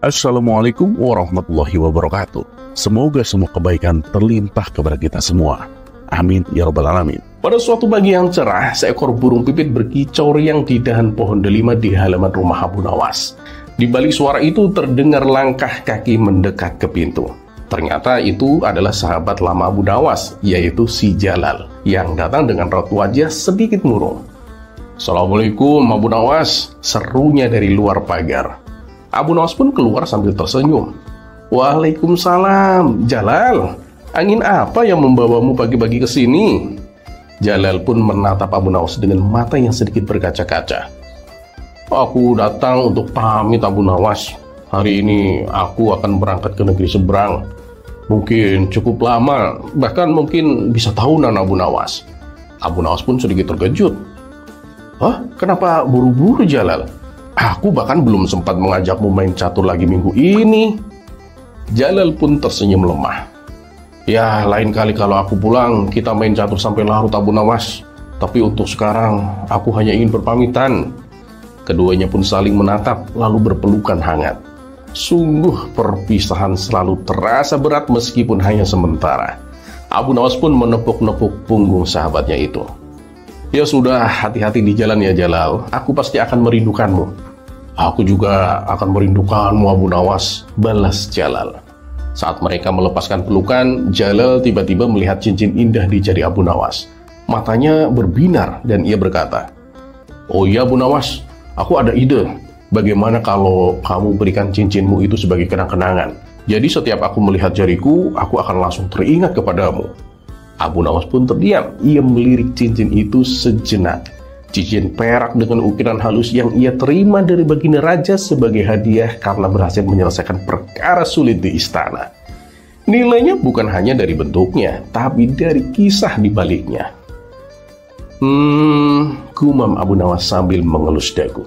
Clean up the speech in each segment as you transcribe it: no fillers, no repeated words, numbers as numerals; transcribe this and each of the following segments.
Assalamualaikum warahmatullahi wabarakatuh. Semoga semua kebaikan terlimpah kepada kita semua. Amin ya rabbal alamin. Pada suatu pagi yang cerah, seekor burung pipit berkicau riang di dahan pohon delima di halaman rumah Abu Nawas. Di balik suara itu terdengar langkah kaki mendekat ke pintu. Ternyata itu adalah sahabat lama Abu Nawas, yaitu si Jalal, yang datang dengan raut wajah sedikit murung. "Assalamualaikum Abu Nawas," serunya dari luar pagar. Abu Nawas pun keluar sambil tersenyum. "Waalaikumsalam, Jalal. Angin apa yang membawamu pagi-pagi ke sini?" Jalal pun menatap Abu Nawas dengan mata yang sedikit berkaca-kaca. "Aku datang untuk pamit Abu Nawas. Hari ini aku akan berangkat ke negeri seberang. Mungkin cukup lama, bahkan mungkin bisa tahunan Abu Nawas." Abu Nawas pun sedikit terkejut. "Hah? Kenapa buru-buru, Jalal? Aku bahkan belum sempat mengajakmu main catur lagi minggu ini." Jalal pun tersenyum lemah. "Ya, lain kali kalau aku pulang, kita main catur sampai larut Abu Nawas. Tapi untuk sekarang, aku hanya ingin berpamitan." Keduanya pun saling menatap, lalu berpelukan hangat. Sungguh perpisahan selalu terasa berat meskipun hanya sementara. Abu Nawas pun menepuk-nepuk punggung sahabatnya itu. "Ya sudah, hati-hati di jalan ya Jalal. Aku pasti akan merindukanmu." "Aku juga akan merindukanmu Abu Nawas," balas Jalal. Saat mereka melepaskan pelukan, Jalal tiba-tiba melihat cincin indah di jari Abu Nawas. Matanya berbinar dan ia berkata, "Oh iya Abu Nawas, aku ada ide. Bagaimana kalau kamu berikan cincinmu itu sebagai kenang-kenangan? Jadi setiap aku melihat jariku, aku akan langsung teringat kepadamu." Abu Nawas pun terdiam. Ia melirik cincin itu sejenak. Cincin perak dengan ukiran halus yang ia terima dari baginda raja sebagai hadiah karena berhasil menyelesaikan perkara sulit di istana. Nilainya bukan hanya dari bentuknya, tapi dari kisah di baliknya. Gumam Abu Nawas sambil mengelus dagu.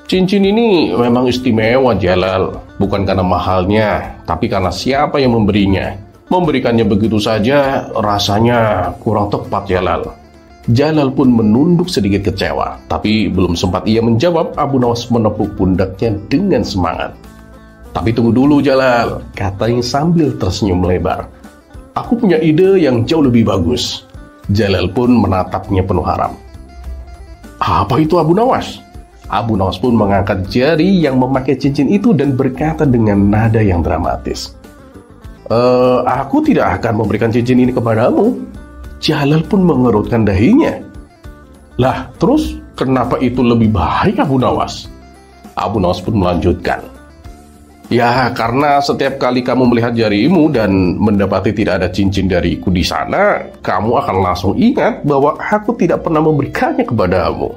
"Cincin ini memang istimewa Jalal, bukan karena mahalnya, tapi karena siapa yang memberinya. Memberikannya begitu saja rasanya kurang tepat Jalal." Jalal pun menunduk sedikit kecewa, tapi belum sempat ia menjawab, Abu Nawas menepuk pundaknya dengan semangat. "Tapi tunggu dulu Jalal," katanya sambil tersenyum lebar. "Aku punya ide yang jauh lebih bagus." Jalal pun menatapnya penuh harap. "Apa itu Abu Nawas?" Abu Nawas pun mengangkat jari yang memakai cincin itu dan berkata dengan nada yang dramatis, Aku tidak akan memberikan cincin ini kepadamu." Jalal pun mengerutkan dahinya. "Lah, terus kenapa itu lebih baik Abu Nawas?" Abu Nawas pun melanjutkan, "Ya, karena setiap kali kamu melihat jarimu dan mendapati tidak ada cincin dariku di sana, kamu akan langsung ingat bahwa aku tidak pernah memberikannya kepadamu."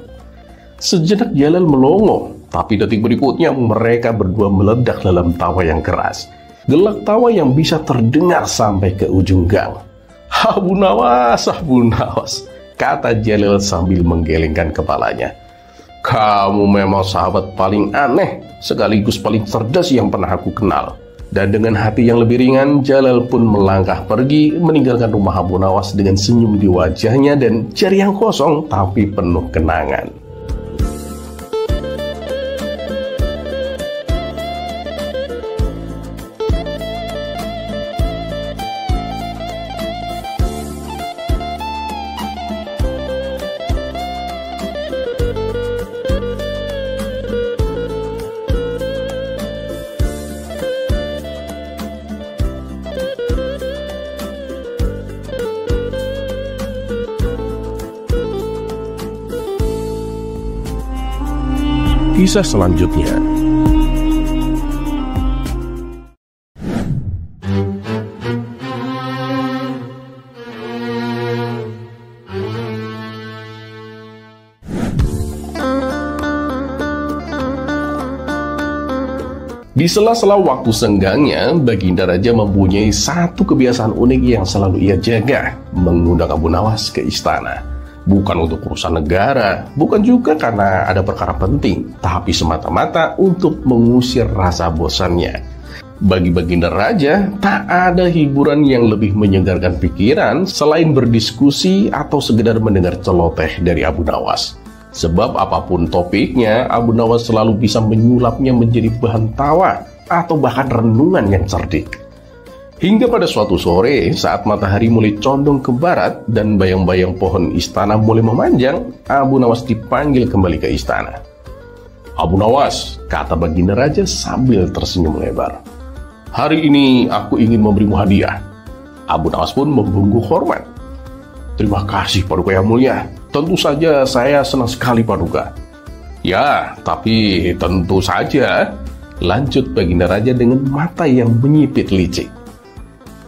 Sejenak Jalal melongo, tapi detik berikutnya mereka berdua meledak dalam tawa yang keras. Gelak tawa yang bisa terdengar sampai ke ujung gang. Abu Nawas," kata Jalal sambil menggelengkan kepalanya. "Kamu memang sahabat paling aneh, sekaligus paling cerdas yang pernah aku kenal." Dan dengan hati yang lebih ringan, Jalal pun melangkah pergi, meninggalkan rumah Abu Nawas dengan senyum di wajahnya dan jari yang kosong tapi penuh kenangan. Kisah selanjutnya. Di sela-sela waktu senggangnya, Baginda Raja mempunyai satu kebiasaan unik yang selalu ia jaga, mengundang Abu Nawas ke istana. Bukan untuk urusan negara, bukan juga karena ada perkara penting, tapi semata-mata untuk mengusir rasa bosannya. Bagi Baginda Raja, tak ada hiburan yang lebih menyegarkan pikiran selain berdiskusi atau sekedar mendengar celoteh dari Abu Nawas. Sebab apapun topiknya, Abu Nawas selalu bisa menyulapnya menjadi bahan tawa atau bahkan renungan yang cerdik. Hingga pada suatu sore, saat matahari mulai condong ke barat dan bayang-bayang pohon istana mulai memanjang, Abu Nawas dipanggil kembali ke istana. "Abu Nawas," kata Baginda Raja sambil tersenyum lebar, "hari ini aku ingin memberimu hadiah." Abu Nawas pun membungkuk hormat. "Terima kasih Paduka Yang Mulia. Tentu saja saya senang sekali Paduka." "Ya, tapi tentu saja," lanjut Baginda Raja dengan mata yang menyipit licik,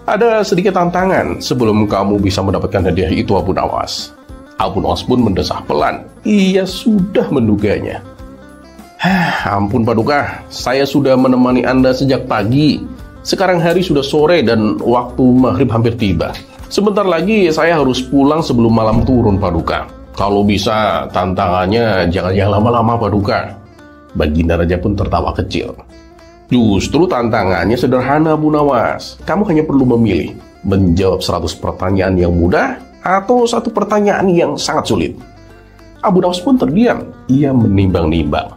"ada sedikit tantangan sebelum kamu bisa mendapatkan hadiah itu Abu Nawas." Abu Nawas pun mendesah pelan. Ia sudah menduganya. "Ampun Paduka, saya sudah menemani Anda sejak pagi. Sekarang hari sudah sore dan waktu maghrib hampir tiba. Sebentar lagi saya harus pulang sebelum malam turun Paduka. Kalau bisa tantangannya jangan yang lama-lama Paduka." Baginda Raja pun tertawa kecil. "Justru tantangannya sederhana Abu Nawas. Kamu hanya perlu memilih menjawab 100 pertanyaan yang mudah atau satu pertanyaan yang sangat sulit." Abu Nawas pun terdiam. Ia menimbang-nimbang.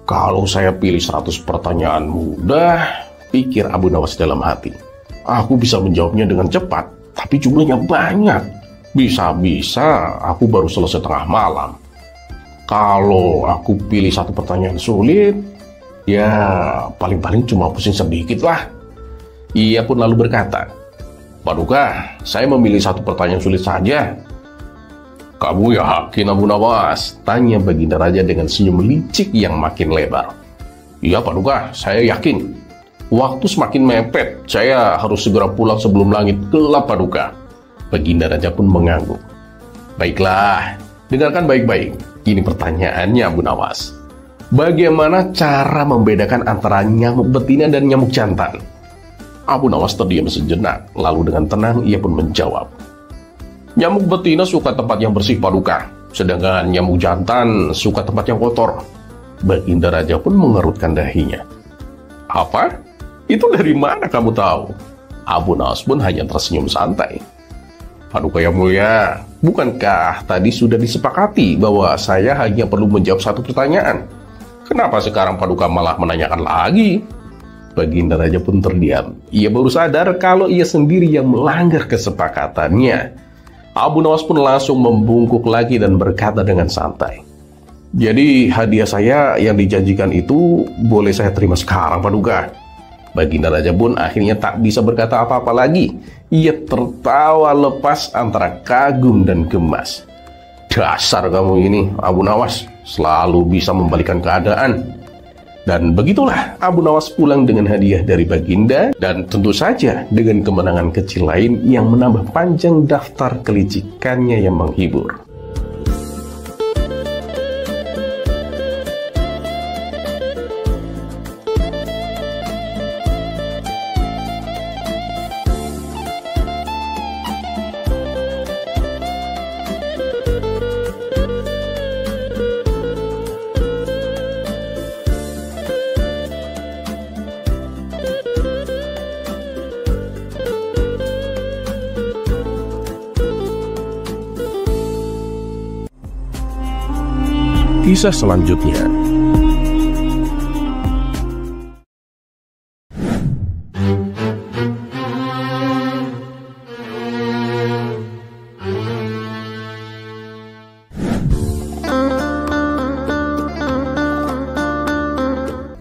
"Kalau saya pilih 100 pertanyaan mudah," pikir Abu Nawas dalam hati, "aku bisa menjawabnya dengan cepat, tapi jumlahnya banyak. Bisa-bisa aku baru selesai tengah malam. Kalau aku pilih satu pertanyaan sulit, ya paling-paling cuma pusing sedikit lah." Ia pun lalu berkata, "Paduka, saya memilih satu pertanyaan sulit saja." "Kamu yakin Abu Nawas?" tanya Baginda Raja dengan senyum licik yang makin lebar. "Iya Paduka, saya yakin. Waktu semakin mepet, saya harus segera pulang sebelum langit gelap Paduka." Baginda Raja pun mengangguk. "Baiklah, dengarkan baik-baik. Ini pertanyaannya Abu Nawas. Bagaimana cara membedakan antara nyamuk betina dan nyamuk jantan?" Abu Nawas terdiam sejenak, lalu dengan tenang ia pun menjawab, "Nyamuk betina suka tempat yang bersih Paduka, sedangkan nyamuk jantan suka tempat yang kotor." Baginda Raja pun mengerutkan dahinya. "Apa? Itu dari mana kamu tahu?" Abu Nawas pun hanya tersenyum santai. "Paduka Yang Mulia, bukankah tadi sudah disepakati bahwa saya hanya perlu menjawab satu pertanyaan? Kenapa sekarang Paduka malah menanyakan lagi?" Baginda Raja pun terdiam. Ia baru sadar kalau ia sendiri yang melanggar kesepakatannya. Abu Nawas pun langsung membungkuk lagi dan berkata dengan santai, "Jadi hadiah saya yang dijanjikan itu boleh saya terima sekarang Paduka?" Baginda Raja pun akhirnya tak bisa berkata apa-apa lagi. Ia tertawa lepas antara kagum dan gemas. "Dasar kamu ini, Abu Nawas, selalu bisa membalikan keadaan." Dan begitulah Abu Nawas pulang dengan hadiah dari Baginda, dan tentu saja dengan kemenangan kecil lain yang menambah panjang daftar kelicikannya yang menghibur. Kisah selanjutnya.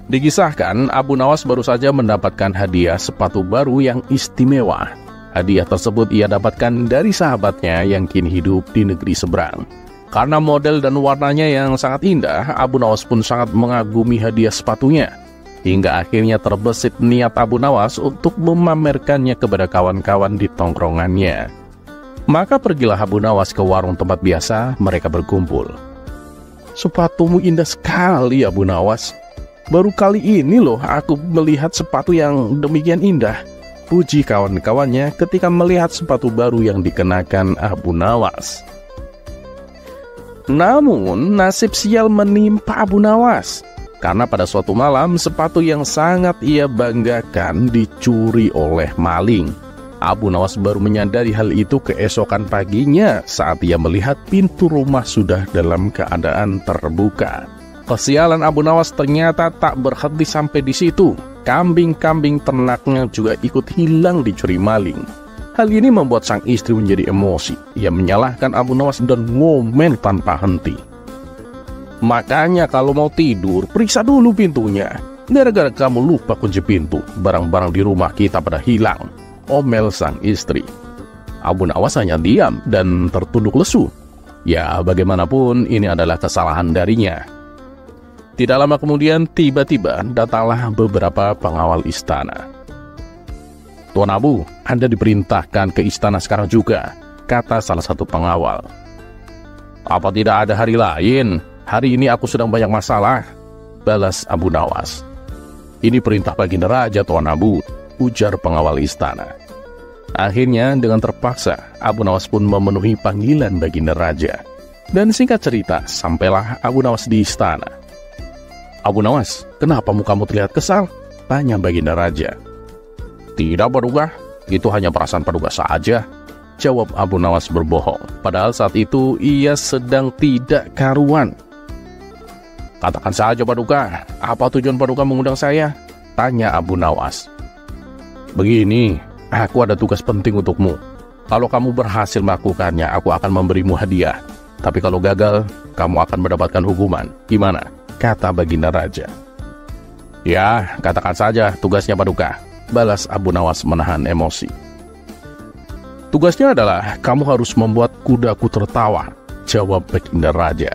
Dikisahkan, Abu Nawas baru saja mendapatkan hadiah sepatu baru yang istimewa. Hadiah tersebut ia dapatkan dari sahabatnya yang kini hidup di negeri seberang. Karena model dan warnanya yang sangat indah, Abu Nawas pun sangat mengagumi hadiah sepatunya. Hingga akhirnya terbesit niat Abu Nawas untuk memamerkannya kepada kawan-kawan di tongkrongannya. Maka pergilah Abu Nawas ke warung tempat biasa mereka berkumpul. "Sepatumu indah sekali Abu Nawas. Baru kali ini loh aku melihat sepatu yang demikian indah," puji kawan-kawannya ketika melihat sepatu baru yang dikenakan Abu Nawas. Namun, nasib sial menimpa Abu Nawas. Karena pada suatu malam, sepatu yang sangat ia banggakan dicuri oleh maling. Abu Nawas baru menyadari hal itu keesokan paginya saat ia melihat pintu rumah sudah dalam keadaan terbuka. Kesialan Abu Nawas ternyata tak berhenti sampai di situ. Kambing-kambing ternaknya juga ikut hilang dicuri maling. Hal ini membuat sang istri menjadi emosi. Ia menyalahkan Abu Nawas dan ngomel tanpa henti. Makanya kalau mau tidur, periksa dulu pintunya. Gara-gara kamu lupa kunci pintu, barang-barang di rumah kita pada hilang. Omel sang istri. Abu Nawas hanya diam dan tertunduk lesu. Ya, bagaimanapun ini adalah kesalahan darinya. Tidak lama kemudian, tiba-tiba datanglah beberapa pengawal istana. "Tuan Abu, Anda diperintahkan ke istana sekarang juga," kata salah satu pengawal. "Apa tidak ada hari lain? Hari ini aku sedang banyak masalah," balas Abu Nawas. "Ini perintah Baginda Raja, Tuan Abu," ujar pengawal istana. Akhirnya dengan terpaksa Abu Nawas pun memenuhi panggilan Baginda Raja. Dan singkat cerita, sampailah Abu Nawas di istana. "Abu Nawas, kenapa mukamu terlihat kesal?" tanya Baginda Raja. "Tidak, Paduka, itu hanya perasaan Paduka saja," jawab Abu Nawas berbohong. Padahal saat itu ia sedang tidak karuan. "Katakan saja, Paduka, apa tujuan Paduka mengundang saya?" tanya Abu Nawas. "Begini, aku ada tugas penting untukmu. Kalau kamu berhasil melakukannya, aku akan memberimu hadiah. Tapi kalau gagal, kamu akan mendapatkan hukuman. Gimana?" kata Baginda Raja. "Ya, katakan saja tugasnya, Paduka," balas Abu Nawas menahan emosi. "Tugasnya adalah kamu harus membuat kudaku tertawa," jawab Baginda Raja.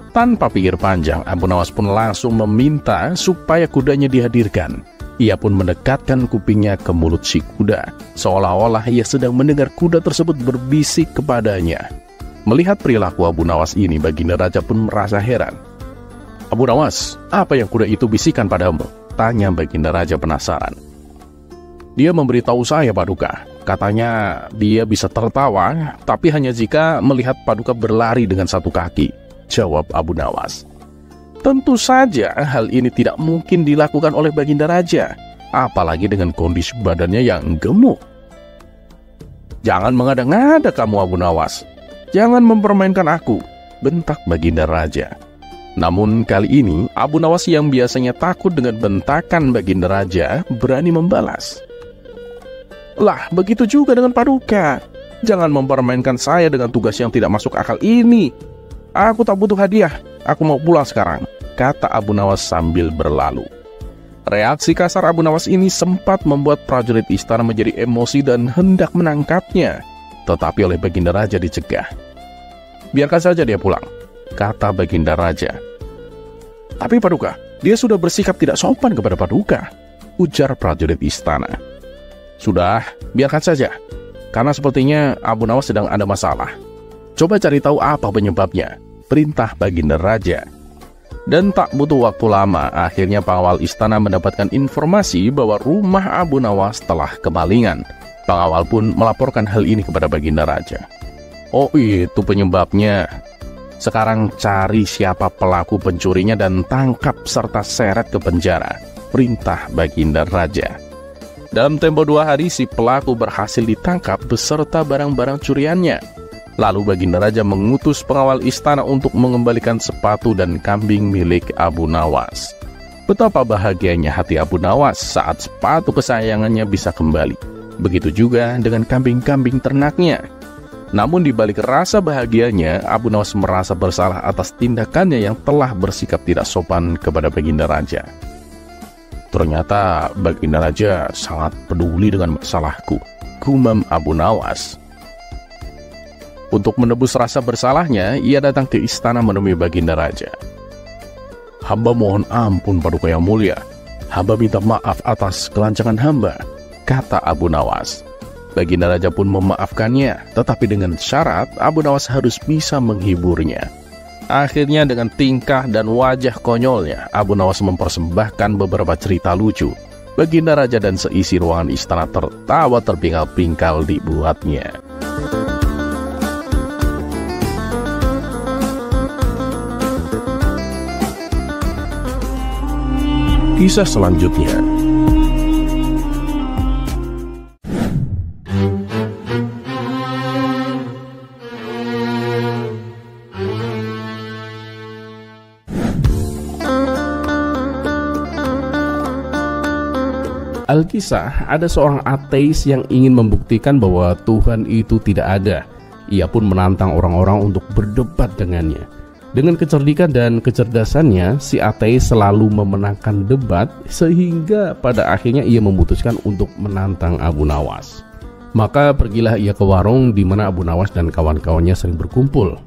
Tanpa pikir panjang, Abu Nawas pun langsung meminta supaya kudanya dihadirkan. Ia pun mendekatkan kupingnya ke mulut si kuda, seolah-olah ia sedang mendengar kuda tersebut berbisik kepadanya. Melihat perilaku Abu Nawas ini, Baginda Raja pun merasa heran. "Abu Nawas, apa yang kuda itu bisikan padamu?" tanya Baginda Raja penasaran. "Dia memberitahu saya, Paduka. Katanya dia bisa tertawa, tapi hanya jika melihat Paduka berlari dengan satu kaki," jawab Abu Nawas. Tentu saja hal ini tidak mungkin dilakukan oleh Baginda Raja, apalagi dengan kondisi badannya yang gemuk. "Jangan mengada-ngada kamu, Abu Nawas. Jangan mempermainkan aku," bentak Baginda Raja. Namun kali ini Abu Nawas yang biasanya takut dengan bentakan Baginda Raja berani membalas. "Lah, begitu juga dengan Paduka. Jangan mempermainkan saya dengan tugas yang tidak masuk akal ini. Aku tak butuh hadiah. Aku mau pulang sekarang," kata Abu Nawas sambil berlalu. Reaksi kasar Abu Nawas ini sempat membuat prajurit istana menjadi emosi dan hendak menangkapnya. Tetapi oleh Baginda Raja dicegah. "Biarkan saja dia pulang," kata Baginda Raja. "Tapi Paduka, dia sudah bersikap tidak sopan kepada Paduka," ujar prajurit istana. "Sudah, biarkan saja. Karena sepertinya Abu Nawas sedang ada masalah. Coba cari tahu apa penyebabnya," perintah Baginda Raja. Dan tak butuh waktu lama, akhirnya pengawal istana mendapatkan informasi bahwa rumah Abu Nawas telah kemalingan. Pengawal pun melaporkan hal ini kepada Baginda Raja. "Oh, itu penyebabnya. Sekarang cari siapa pelaku pencurinya dan tangkap serta seret ke penjara," perintah Baginda Raja. Dalam tempo 2 hari, si pelaku berhasil ditangkap beserta barang-barang curiannya. Lalu Baginda Raja mengutus pengawal istana untuk mengembalikan sepatu dan kambing milik Abu Nawas. Betapa bahagianya hati Abu Nawas saat sepatu kesayangannya bisa kembali. Begitu juga dengan kambing-kambing ternaknya. Namun di balik rasa bahagianya, Abu Nawas merasa bersalah atas tindakannya yang telah bersikap tidak sopan kepada Baginda Raja. "Ternyata Baginda Raja sangat peduli dengan masalahku," gumam Abu Nawas. Untuk menebus rasa bersalahnya, ia datang ke istana menemui Baginda Raja. "Hamba mohon ampun, Paduka yang mulia. Hamba minta maaf atas kelancangan hamba," kata Abu Nawas. Baginda Raja pun memaafkannya, tetapi dengan syarat Abu Nawas harus bisa menghiburnya. Akhirnya dengan tingkah dan wajah konyolnya, Abu Nawas mempersembahkan beberapa cerita lucu. Baginda Raja dan seisi ruangan istana tertawa terpingkal-pingkal dibuatnya. Kisah selanjutnya. Alkisah, ada seorang ateis yang ingin membuktikan bahwa Tuhan itu tidak ada. Ia pun menantang orang-orang untuk berdebat dengannya. Dengan kecerdikan dan kecerdasannya, si ateis selalu memenangkan debat sehingga pada akhirnya ia memutuskan untuk menantang Abu Nawas. Maka pergilah ia ke warung di mana Abu Nawas dan kawan-kawannya sering berkumpul.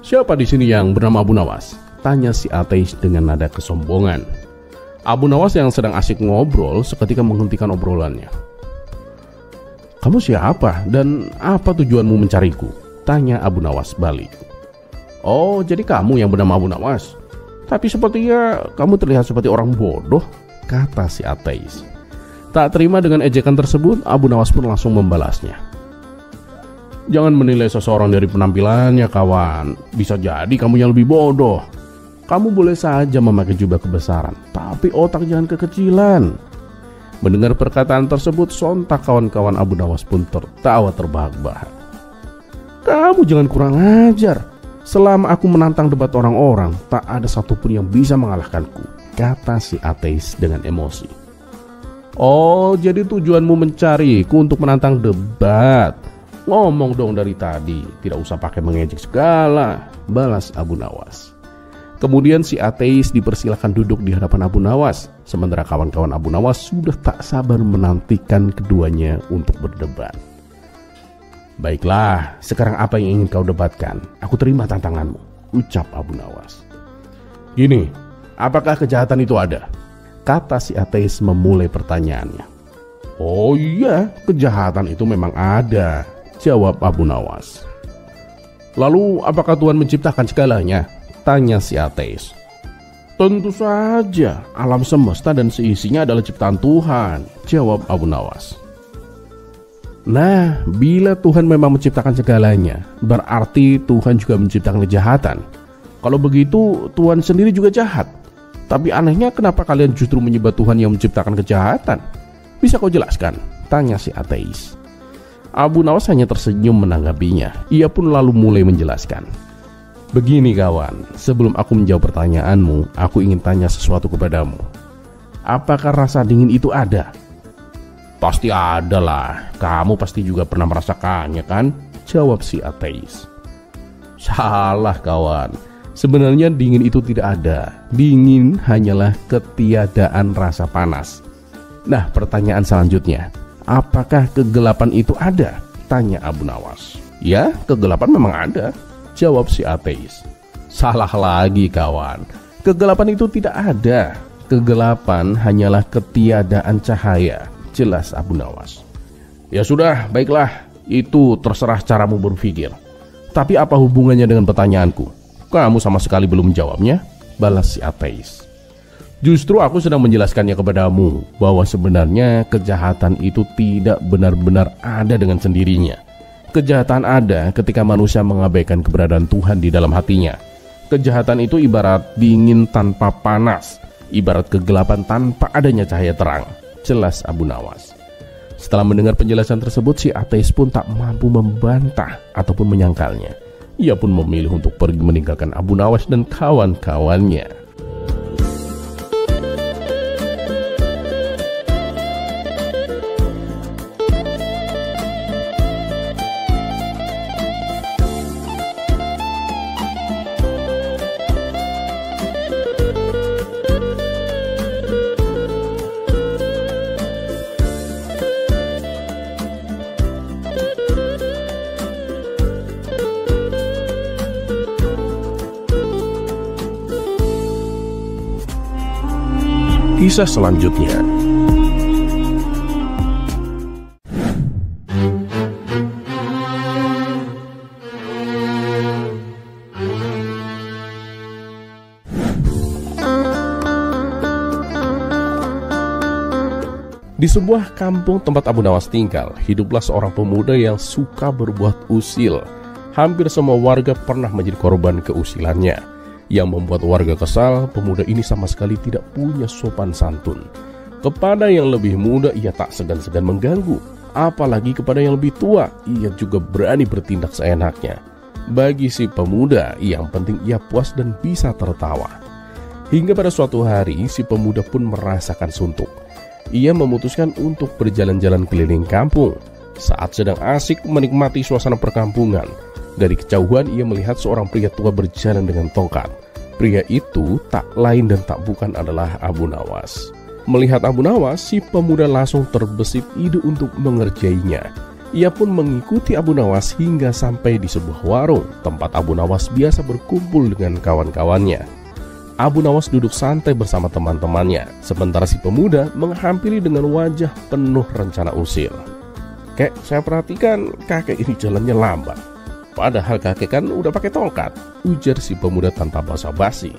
"Siapa di sini yang bernama Abu Nawas?" tanya si ateis dengan nada kesombongan. Abu Nawas yang sedang asik ngobrol seketika menghentikan obrolannya. "Kamu siapa dan apa tujuanmu mencariku?" tanya Abu Nawas balik. "Oh, jadi kamu yang bernama Abu Nawas? Tapi sepertinya kamu terlihat seperti orang bodoh," kata si ateis. Tak terima dengan ejekan tersebut, Abu Nawas pun langsung membalasnya. "Jangan menilai seseorang dari penampilannya, kawan. Bisa jadi kamu yang lebih bodoh. Kamu boleh saja memakai jubah kebesaran, tapi otak jangan kekecilan." Mendengar perkataan tersebut, sontak kawan-kawan Abu Nawas pun tertawa terbahak-bahak. "Kamu jangan kurang ajar. Selama aku menantang debat orang-orang, tak ada satupun yang bisa mengalahkanku," kata si ateis dengan emosi. "Oh, jadi tujuanmu mencariku untuk menantang debat? Ngomong dong dari tadi, tidak usah pakai mengejek segala," balas Abu Nawas. Kemudian si ateis dipersilakan duduk di hadapan Abu Nawas, sementara kawan-kawan Abu Nawas sudah tak sabar menantikan keduanya untuk berdebat. "Baiklah, sekarang apa yang ingin kau debatkan? Aku terima tantanganmu," ucap Abu Nawas. "Gini, apakah kejahatan itu ada?" kata si ateis memulai pertanyaannya. "Oh iya, kejahatan itu memang ada," jawab Abu Nawas. "Lalu apakah Tuhan menciptakan segalanya?" tanya si ateis. "Tentu saja, alam semesta dan seisinya adalah ciptaan Tuhan," jawab Abu Nawas. "Nah, bila Tuhan memang menciptakan segalanya, berarti Tuhan juga menciptakan kejahatan. Kalau begitu, Tuhan sendiri juga jahat. Tapi anehnya kenapa kalian justru menyembah Tuhan yang menciptakan kejahatan? Bisa kau jelaskan?" tanya si ateis. Abu Nawas hanya tersenyum menanggapinya. Ia pun lalu mulai menjelaskan. "Begini kawan, sebelum aku menjawab pertanyaanmu, aku ingin tanya sesuatu kepadamu. Apakah rasa dingin itu ada?" "Pasti ada lah, kamu pasti juga pernah merasakannya kan?" jawab si ateis. "Salah kawan, sebenarnya dingin itu tidak ada. Dingin hanyalah ketiadaan rasa panas." Nah, pertanyaan selanjutnya, apakah kegelapan itu ada? Tanya Abu Nawas. "Ya, kegelapan memang ada," jawab si ateis. "Salah lagi kawan, kegelapan itu tidak ada. Kegelapan hanyalah ketiadaan cahaya," jelas Abu Nawas. "Ya sudah, baiklah, itu terserah caramu berpikir. Tapi apa hubungannya dengan pertanyaanku? Kamu sama sekali belum menjawabnya," balas si ateis. "Justru aku sedang menjelaskannya kepadamu bahwa sebenarnya kejahatan itu tidak benar-benar ada dengan sendirinya. Kejahatan ada ketika manusia mengabaikan keberadaan Tuhan di dalam hatinya. Kejahatan itu ibarat dingin tanpa panas, ibarat kegelapan tanpa adanya cahaya terang," jelas Abu Nawas. Setelah mendengar penjelasan tersebut, si ateis pun tak mampu membantah ataupun menyangkalnya. Ia pun memilih untuk pergi meninggalkan Abu Nawas dan kawan-kawannya. Kisah selanjutnya. Di sebuah kampung tempat Abu Nawas tinggal, hiduplah seorang pemuda yang suka berbuat usil. Hampir semua warga pernah menjadi korban keusilannya. Yang membuat warga kesal, pemuda ini sama sekali tidak punya sopan santun. Kepada yang lebih muda, ia tak segan-segan mengganggu. Apalagi kepada yang lebih tua, ia juga berani bertindak seenaknya. Bagi si pemuda, yang penting ia puas dan bisa tertawa. Hingga pada suatu hari, si pemuda pun merasakan suntuk. ia memutuskan untuk berjalan-jalan keliling kampung. Saat sedang asik menikmati suasana perkampungan, dari kejauhan ia melihat seorang pria tua berjalan dengan tongkat. Pria itu tak lain dan tak bukan adalah Abu Nawas. Melihat Abu Nawas, si pemuda langsung terbesit ide untuk mengerjainya. Ia pun mengikuti Abu Nawas hingga sampai di sebuah warung, tempat Abu Nawas biasa berkumpul dengan kawan-kawannya. Abu Nawas duduk santai bersama teman-temannya, sementara si pemuda menghampiri dengan wajah penuh rencana usil. "Kek, saya perhatikan kakek ini jalannya lambat. Padahal kakek kan udah pakai tongkat," ujar si pemuda tanpa basa-basi.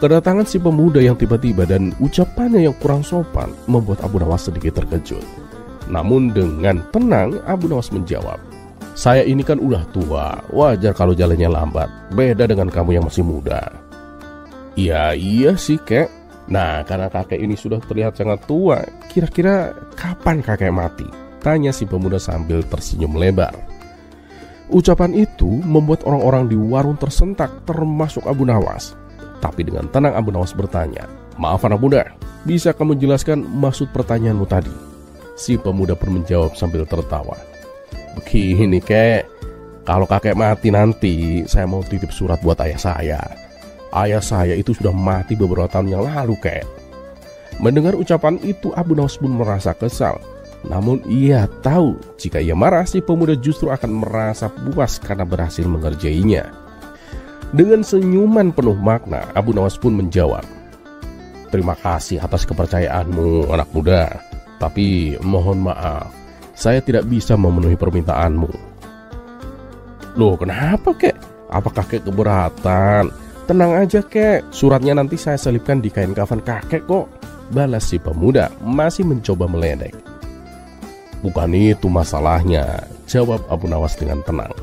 Kedatangan si pemuda yang tiba-tiba dan ucapannya yang kurang sopan membuat Abu Nawas sedikit terkejut. Namun dengan tenang Abu Nawas menjawab, "Saya ini kan udah tua, wajar kalau jalannya lambat. Beda dengan kamu yang masih muda." Iya sih kek. Nah, karena kakek ini sudah terlihat sangat tua, kira-kira kapan kakek mati?" tanya si pemuda sambil tersenyum lebar. Ucapan itu membuat orang-orang di warung tersentak, termasuk Abu Nawas. Tapi dengan tenang Abu Nawas bertanya, "Maaf anak muda, bisa kamu jelaskan maksud pertanyaanmu tadi?" Si pemuda pun menjawab sambil tertawa, "Begini kek, kalau kakek mati nanti, saya mau titip surat buat ayah saya. Ayah saya itu sudah mati beberapa tahun yang lalu kek." Mendengar ucapan itu Abu Nawas pun merasa kesal. Namun ia tahu jika ia marah si pemuda justru akan merasa puas karena berhasil mengerjainya. Dengan senyuman penuh makna Abu Nawas pun menjawab, "Terima kasih atas kepercayaanmu anak muda. Tapi mohon maaf, saya tidak bisa memenuhi permintaanmu." "Loh kenapa kek? Apakah kakek keberatan? Tenang aja kek, suratnya nanti saya selipkan di kain kafan kakek kok," balas si pemuda masih mencoba meledek. "Bukan itu masalahnya," jawab Abu Nawas dengan tenang.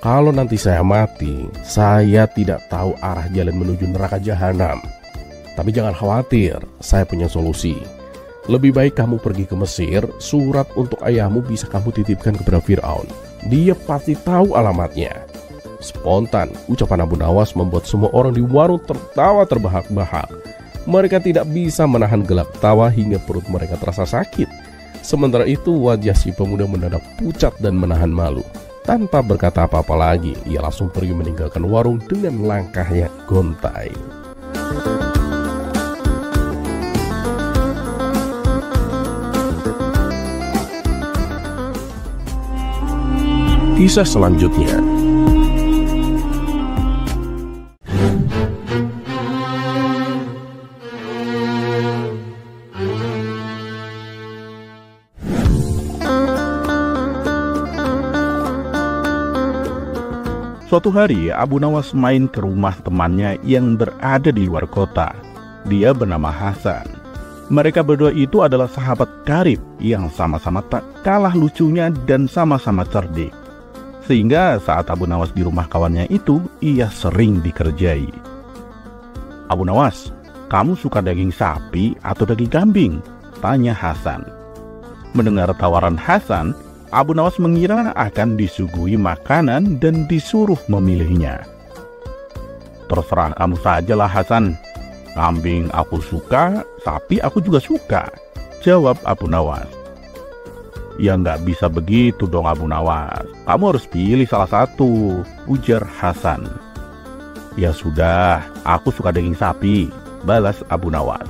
"Kalau nanti saya mati, saya tidak tahu arah jalan menuju neraka jahanam. Tapi jangan khawatir, saya punya solusi. Lebih baik kamu pergi ke Mesir, surat untuk ayahmu bisa kamu titipkan kepada Fir'aun. Dia pasti tahu alamatnya." Spontan, ucapan Abu Nawas membuat semua orang di warung tertawa terbahak-bahak. Mereka tidak bisa menahan gelak tawa hingga perut mereka terasa sakit. Sementara itu wajah si pemuda mendadak pucat dan menahan malu. Tanpa berkata apa-apa lagi, ia langsung pergi meninggalkan warung dengan langkah yang gontai. Kisah selanjutnya. Suatu hari, Abu Nawas main ke rumah temannya yang berada di luar kota. Dia bernama Hasan. Mereka berdua itu adalah sahabat karib yang sama-sama tak kalah lucunya dan sama-sama cerdik. Sehingga saat Abu Nawas di rumah kawannya itu, ia sering dikerjai. "Abu Nawas, kamu suka daging sapi atau daging kambing?" tanya Hasan. Mendengar tawaran Hasan, Abu Nawas mengira akan disuguhi makanan dan disuruh memilihnya. "Terserah kamu sajalah Hasan. Kambing aku suka, sapi aku juga suka," jawab Abu Nawas. "Ya nggak bisa begitu dong Abu Nawas. Kamu harus pilih salah satu," ujar Hasan. "Ya sudah, aku suka daging sapi," balas Abu Nawas.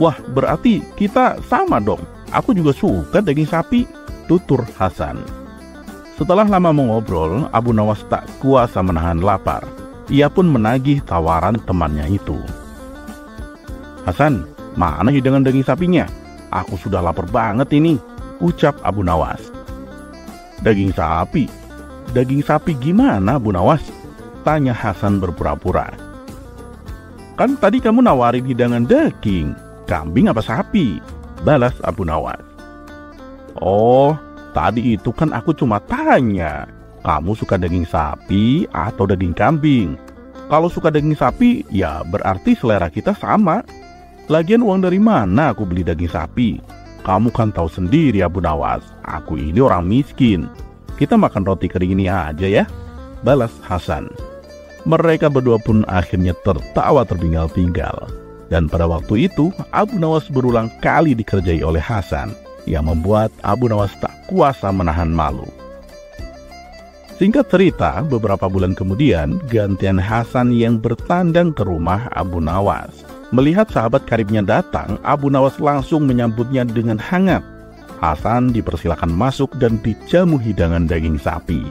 "Wah, berarti kita sama dong. Aku juga suka daging sapi," tutur Hasan. Setelah lama mengobrol, Abu Nawas tak kuasa menahan lapar. Ia pun menagih tawaran temannya itu. "Hasan, mana hidangan daging sapinya? Aku sudah lapar banget ini," ucap Abu Nawas. "Daging sapi? Daging sapi gimana Abu Nawas?" tanya Hasan berpura-pura. "Kan tadi kamu nawarin hidangan daging, kambing apa sapi?" balas Abu Nawas. "Oh, tadi itu kan aku cuma tanya, kamu suka daging sapi atau daging kambing? Kalau suka daging sapi, ya berarti selera kita sama. Lagian uang dari mana aku beli daging sapi? Kamu kan tahu sendiri Abu Nawas, aku ini orang miskin. Kita makan roti kering ini aja ya," balas Hasan. Mereka berdua pun akhirnya tertawa terpinggal-pinggal. Dan pada waktu itu, Abu Nawas berulang kali dikerjai oleh Hasan, yang membuat Abu Nawas tak kuasa menahan malu. Singkat cerita, beberapa bulan kemudian, gantian Hasan yang bertandang ke rumah Abu Nawas. Melihat sahabat karibnya datang, Abu Nawas langsung menyambutnya dengan hangat. Hasan dipersilakan masuk dan dijamu hidangan daging sapi.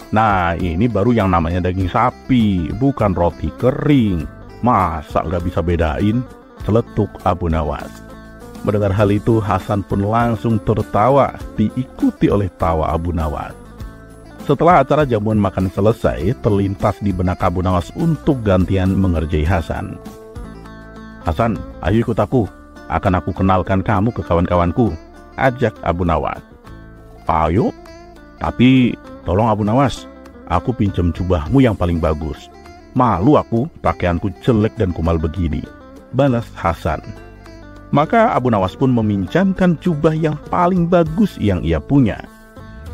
Nah, ini baru yang namanya daging sapi, bukan roti kering. Masa nggak bisa bedain? Celetuk Abu Nawas. Mendengar hal itu, Hasan pun langsung tertawa, diikuti oleh tawa Abu Nawas. Setelah acara jamuan makan selesai, terlintas di benak Abu Nawas untuk gantian mengerjai Hasan. Hasan, ayo ikut aku. Akan aku kenalkan kamu ke kawan-kawanku, ajak Abu Nawas. Ayo, tapi tolong Abu Nawas, aku pinjam jubahmu yang paling bagus. Malu aku, pakaianku jelek dan kumal begini, balas Hasan. Maka Abu Nawas pun meminjamkan jubah yang paling bagus yang ia punya.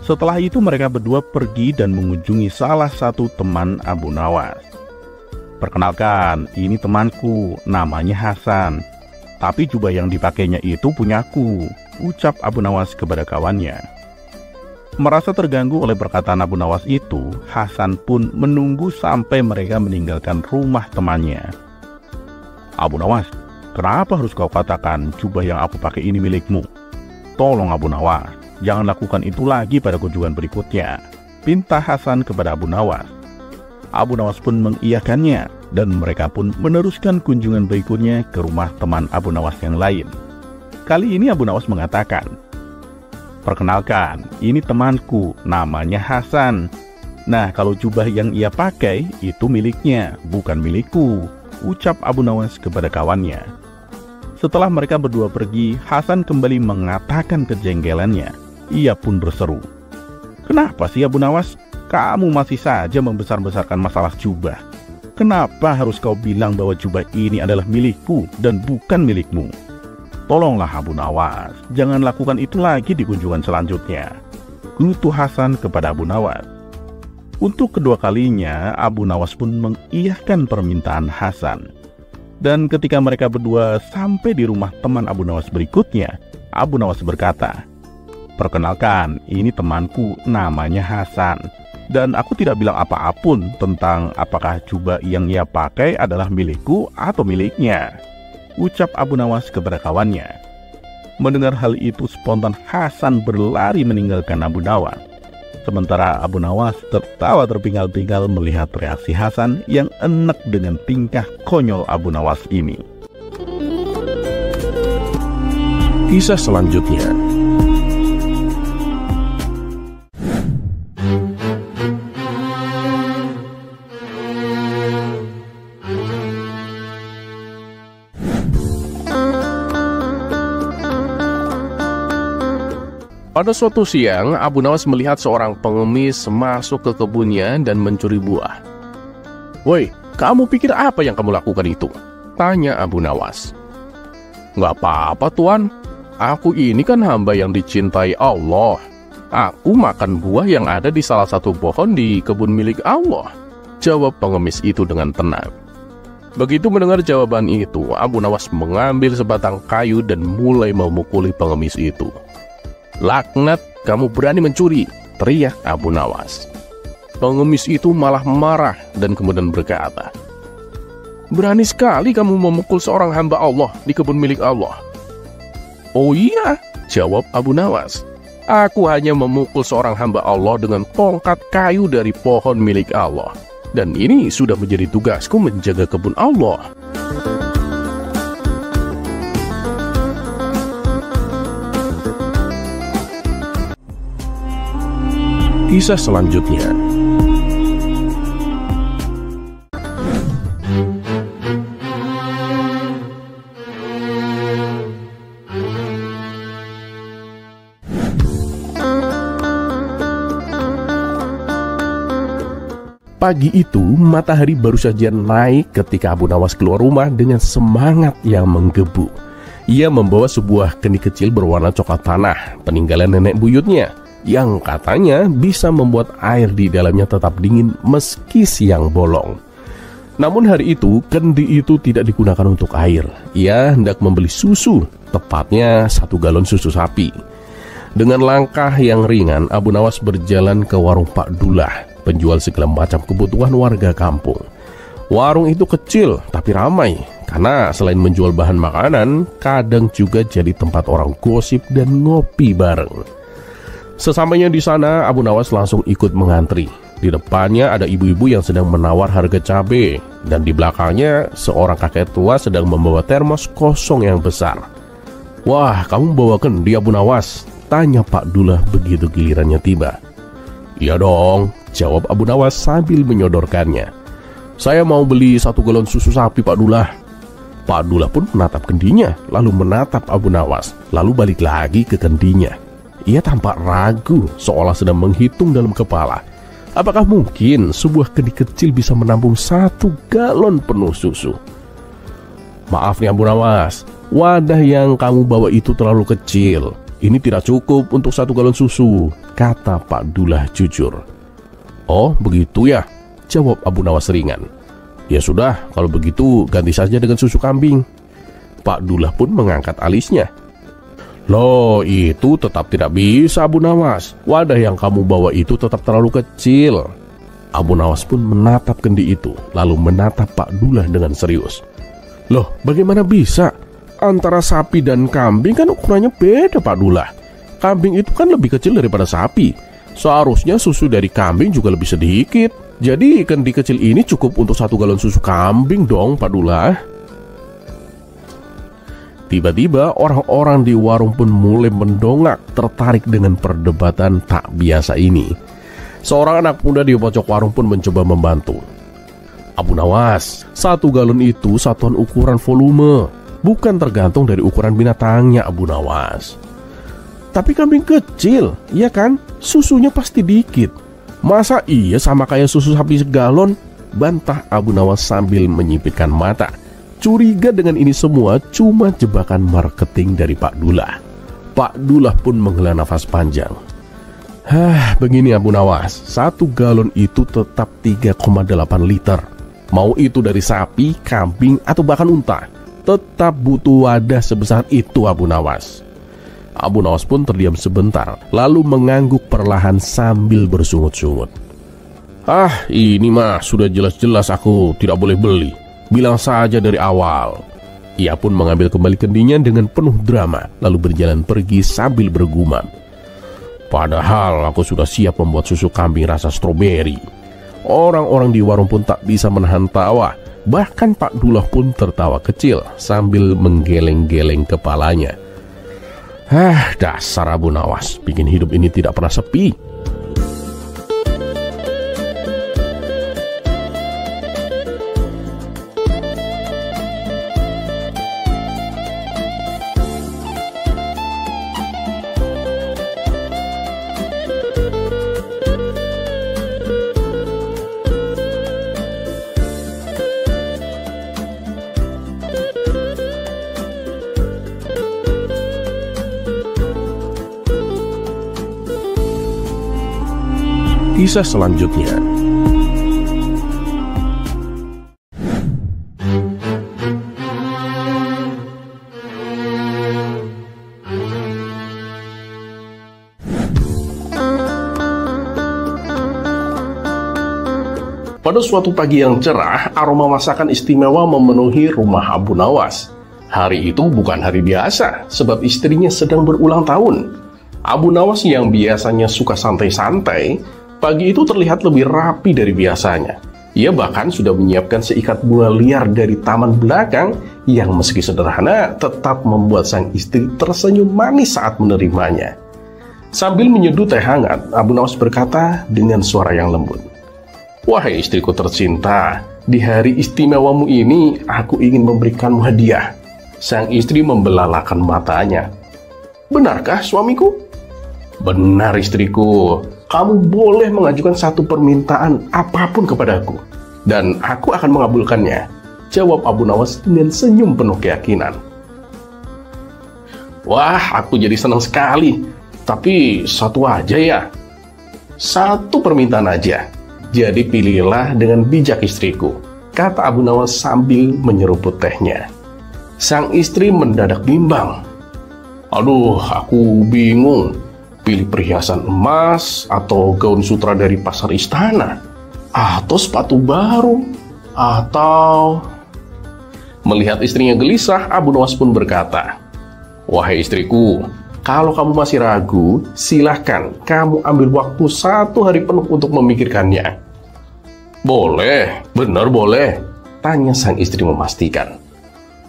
Setelah itu mereka berdua pergi dan mengunjungi salah satu teman Abu Nawas. Perkenalkan, ini temanku, namanya Hasan. Tapi jubah yang dipakainya itu punyaku, ucap Abu Nawas kepada kawannya. Merasa terganggu oleh perkataan Abu Nawas itu, Hasan pun menunggu sampai mereka meninggalkan rumah temannya. Abu Nawas, kenapa harus kau katakan jubah yang aku pakai ini milikmu? Tolong Abu Nawas, jangan lakukan itu lagi pada kunjungan berikutnya, pinta Hasan kepada Abu Nawas. Abu Nawas pun mengiyakannya, dan mereka pun meneruskan kunjungan berikutnya ke rumah teman Abu Nawas yang lain. Kali ini Abu Nawas mengatakan, perkenalkan, ini temanku, namanya Hasan. Nah, kalau jubah yang ia pakai, itu miliknya, bukan milikku, ucap Abu Nawas kepada kawannya. Setelah mereka berdua pergi, Hasan kembali mengatakan kejengkelannya. Ia pun berseru, kenapa sih Abu Nawas? Kamu masih saja membesar-besarkan masalah jubah. Kenapa harus kau bilang bahwa jubah ini adalah milikku dan bukan milikmu? Tolonglah Abu Nawas, jangan lakukan itu lagi di kunjungan selanjutnya, gelutu Hasan kepada Abu Nawas. Untuk kedua kalinya, Abu Nawas pun mengiyakan permintaan Hasan. Dan ketika mereka berdua sampai di rumah teman Abu Nawas berikutnya, Abu Nawas berkata, perkenalkan, ini temanku, namanya Hasan. Dan aku tidak bilang apa-apun tentang apakah jubah yang ia pakai adalah milikku atau miliknya, ucap Abu Nawas kepada kawannya. Mendengar hal itu, spontan Hasan berlari meninggalkan Abu Nawas. Sementara Abu Nawas tertawa terpinggal-pinggal melihat reaksi Hasan yang enek dengan tingkah konyol Abu Nawas ini. Kisah selanjutnya. Pada suatu siang, Abu Nawas melihat seorang pengemis masuk ke kebunnya dan mencuri buah. Woi, kamu pikir apa yang kamu lakukan itu? Tanya Abu Nawas. Nggak apa-apa tuan, aku ini kan hamba yang dicintai Allah. Aku makan buah yang ada di salah satu pohon di kebun milik Allah, jawab pengemis itu dengan tenang. Begitu mendengar jawaban itu, Abu Nawas mengambil sebatang kayu dan mulai memukuli pengemis itu. Laknat, kamu berani mencuri, teriak Abu Nawas. Pengemis itu malah marah dan kemudian berkata, berani sekali kamu memukul seorang hamba Allah di kebun milik Allah. Oh iya, jawab Abu Nawas. Aku hanya memukul seorang hamba Allah dengan tongkat kayu dari pohon milik Allah. Dan ini sudah menjadi tugasku menjaga kebun Allah. Kisah selanjutnya. Pagi itu, matahari baru saja naik ketika Abu Nawas keluar rumah dengan semangat yang menggebu. Ia membawa sebuah kendi kecil berwarna coklat tanah, peninggalan nenek buyutnya, yang katanya bisa membuat air di dalamnya tetap dingin meski siang bolong. Namun hari itu, kendi itu tidak digunakan untuk air. Ia hendak membeli susu, tepatnya 1 galon susu sapi. Dengan langkah yang ringan, Abu Nawas berjalan ke warung Pak Dullah, penjual segala macam kebutuhan warga kampung. Warung itu kecil tapi ramai, karena selain menjual bahan makanan, kadang juga jadi tempat orang gosip dan ngopi bareng. Sesampainya di sana, Abu Nawas langsung ikut mengantri. Di depannya ada ibu-ibu yang sedang menawar harga cabai, dan di belakangnya seorang kakek tua sedang membawa termos kosong yang besar. "Wah, kamu bawa kendi, Abu Nawas?" tanya Pak Dullah begitu gilirannya tiba. "Iya dong," jawab Abu Nawas sambil menyodorkannya. "Saya mau beli 1 galon susu sapi, Pak Dullah." Pak Dullah pun menatap kendinya, lalu menatap Abu Nawas, lalu balik lagi ke kendinya. Ia tampak ragu, seolah sedang menghitung dalam kepala. Apakah mungkin sebuah kendi kecil bisa menampung 1 galon penuh susu? "Maaf nih Abu Nawas, wadah yang kamu bawa itu terlalu kecil. Ini tidak cukup untuk 1 galon susu," kata Pak Dullah jujur. "Oh begitu ya," jawab Abu Nawas ringan. "Ya sudah, kalau begitu ganti saja dengan susu kambing." Pak Dullah pun mengangkat alisnya. "Loh, itu tetap tidak bisa Abu Nawas. Wadah yang kamu bawa itu tetap terlalu kecil." Abu Nawas pun menatap kendi itu, lalu menatap Pak Dullah dengan serius. "Loh, bagaimana bisa? Antara sapi dan kambing kan ukurannya beda, Pak Dullah. Kambing itu kan lebih kecil daripada sapi. Seharusnya susu dari kambing juga lebih sedikit. Jadi kendi kecil ini cukup untuk 1 galon susu kambing dong, Pak Dullah." Tiba-tiba orang-orang di warung pun mulai mendongak, tertarik dengan perdebatan tak biasa ini. Seorang anak muda di pojok warung pun mencoba membantu. "Abu Nawas, 1 galon itu satuan ukuran volume, bukan tergantung dari ukuran binatangnya, Abu Nawas." "Tapi kambing kecil, iya kan? Susunya pasti dikit. Masa iya sama kayak susu sapi segalon?" bantah Abu Nawas sambil menyipitkan mata. Curiga dengan ini semua cuma jebakan marketing dari Pak Dullah. Pak Dullah pun menghela nafas panjang. Begini Abu Nawas, 1 galon itu tetap 3,8 liter. Mau itu dari sapi, kambing, atau bahkan unta, tetap butuh wadah sebesar itu, Abu Nawas." Abu Nawas pun terdiam sebentar, lalu mengangguk perlahan sambil bersungut-sungut. Ini mah sudah jelas-jelas aku tidak boleh beli. Bilang saja dari awal." Ia pun mengambil kembali kendinya dengan penuh drama, lalu berjalan pergi sambil bergumam. "Padahal aku sudah siap membuat susu kambing rasa stroberi." Orang-orang di warung pun tak bisa menahan tawa. Bahkan Pak Dullah pun tertawa kecil sambil menggeleng-geleng kepalanya. Dasar Abu Nawas, bikin hidup ini tidak pernah sepi. Kisah selanjutnya. Pada suatu pagi yang cerah, aroma masakan istimewa memenuhi rumah Abu Nawas. Hari itu bukan hari biasa, sebab istrinya sedang berulang tahun. Abu Nawas yang biasanya suka santai-santai, pagi itu terlihat lebih rapi dari biasanya. Ia bahkan sudah menyiapkan seikat bunga liar dari taman belakang yang meski sederhana tetap membuat sang istri tersenyum manis saat menerimanya. Sambil menyeduh teh hangat, Abu Nawas berkata dengan suara yang lembut, "Wahai istriku tercinta, di hari istimewamu ini aku ingin memberikanmu hadiah." Sang istri membelalakan matanya. "Benarkah suamiku?" "Benar istriku. Kamu boleh mengajukan satu permintaan apapun kepadaku, dan aku akan mengabulkannya," jawab Abu Nawas dengan senyum penuh keyakinan. "Wah, aku jadi senang sekali. Tapi satu aja ya." "Satu permintaan aja. Jadi pilihlah dengan bijak istriku," kata Abu Nawas sambil menyeruput tehnya. Sang istri mendadak bimbang. Aduh, aku bingung. Pilih perhiasan emas atau gaun sutra dari pasar istana, atau sepatu baru, atau... Melihat istrinya gelisah, Abu Nawas pun berkata, "Wahai istriku, kalau kamu masih ragu, silahkan kamu ambil waktu 1 hari penuh untuk memikirkannya." "Boleh, benar boleh?" tanya sang istri memastikan.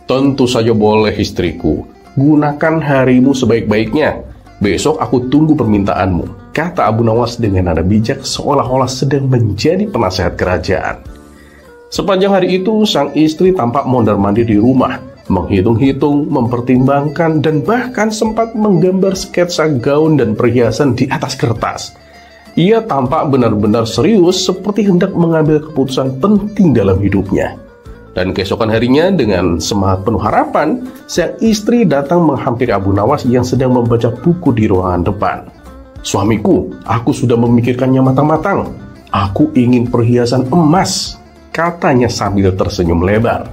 "Tentu saja boleh istriku, gunakan harimu sebaik-baiknya. Besok aku tunggu permintaanmu," kata Abu Nawas dengan nada bijak seolah-olah sedang menjadi penasehat kerajaan. Sepanjang hari itu, sang istri tampak mondar-mandir di rumah, menghitung-hitung, mempertimbangkan, dan bahkan sempat menggambar sketsa gaun dan perhiasan di atas kertas. Ia tampak benar-benar serius, seperti hendak mengambil keputusan penting dalam hidupnya. Dan keesokan harinya, dengan semangat penuh harapan, sang istri datang menghampiri Abu Nawas yang sedang membaca buku di ruangan depan. "Suamiku, aku sudah memikirkannya matang-matang. Aku ingin perhiasan emas," katanya sambil tersenyum lebar.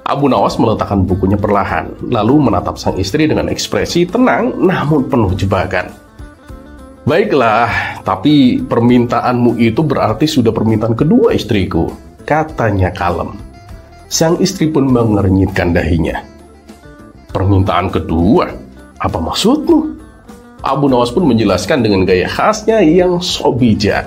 Abu Nawas meletakkan bukunya perlahan, lalu menatap sang istri dengan ekspresi tenang namun penuh jebakan. "Baiklah, tapi permintaanmu itu berarti sudah permintaan kedua istriku," katanya kalem. Sang istri pun mengernyitkan dahinya. "Permintaan kedua? Apa maksudmu?" Abu Nawas pun menjelaskan dengan gaya khasnya yang sok bijak.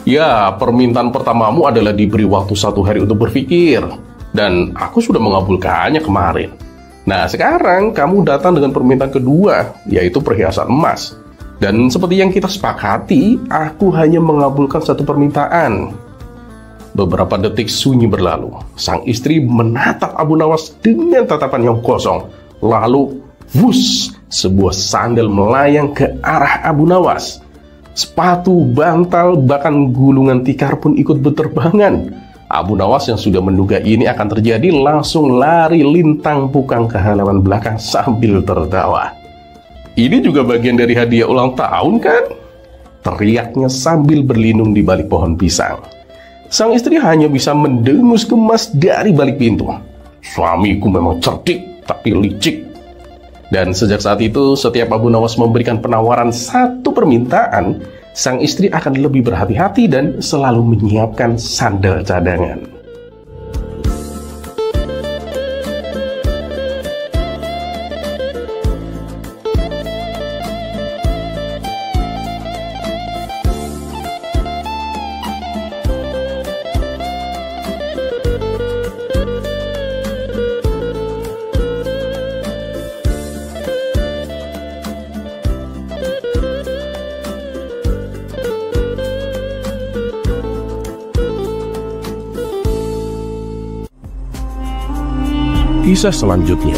"Ya, permintaan pertamamu adalah diberi waktu 1 hari untuk berpikir, dan aku sudah mengabulkannya kemarin. Nah, sekarang kamu datang dengan permintaan kedua, yaitu perhiasan emas. Dan seperti yang kita sepakati, aku hanya mengabulkan 1 permintaan." Beberapa detik sunyi berlalu. Sang istri menatap Abu Nawas dengan tatapan yang kosong. Lalu, wush, sebuah sandal melayang ke arah Abu Nawas. Sepatu, bantal, bahkan gulungan tikar pun ikut berterbangan. Abu Nawas yang sudah menduga ini akan terjadi langsung lari lintang pukang ke halaman belakang sambil tertawa. "Ini juga bagian dari hadiah ulang tahun kan?" teriaknya sambil berlindung di balik pohon pisang. Sang istri hanya bisa mendengus gemas dari balik pintu. "Suamiku memang cerdik tapi licik." Dan sejak saat itu, setiap Abu Nawas memberikan penawaran 1 permintaan, sang istri akan lebih berhati-hati dan selalu menyiapkan sandal cadangan. Kisah selanjutnya.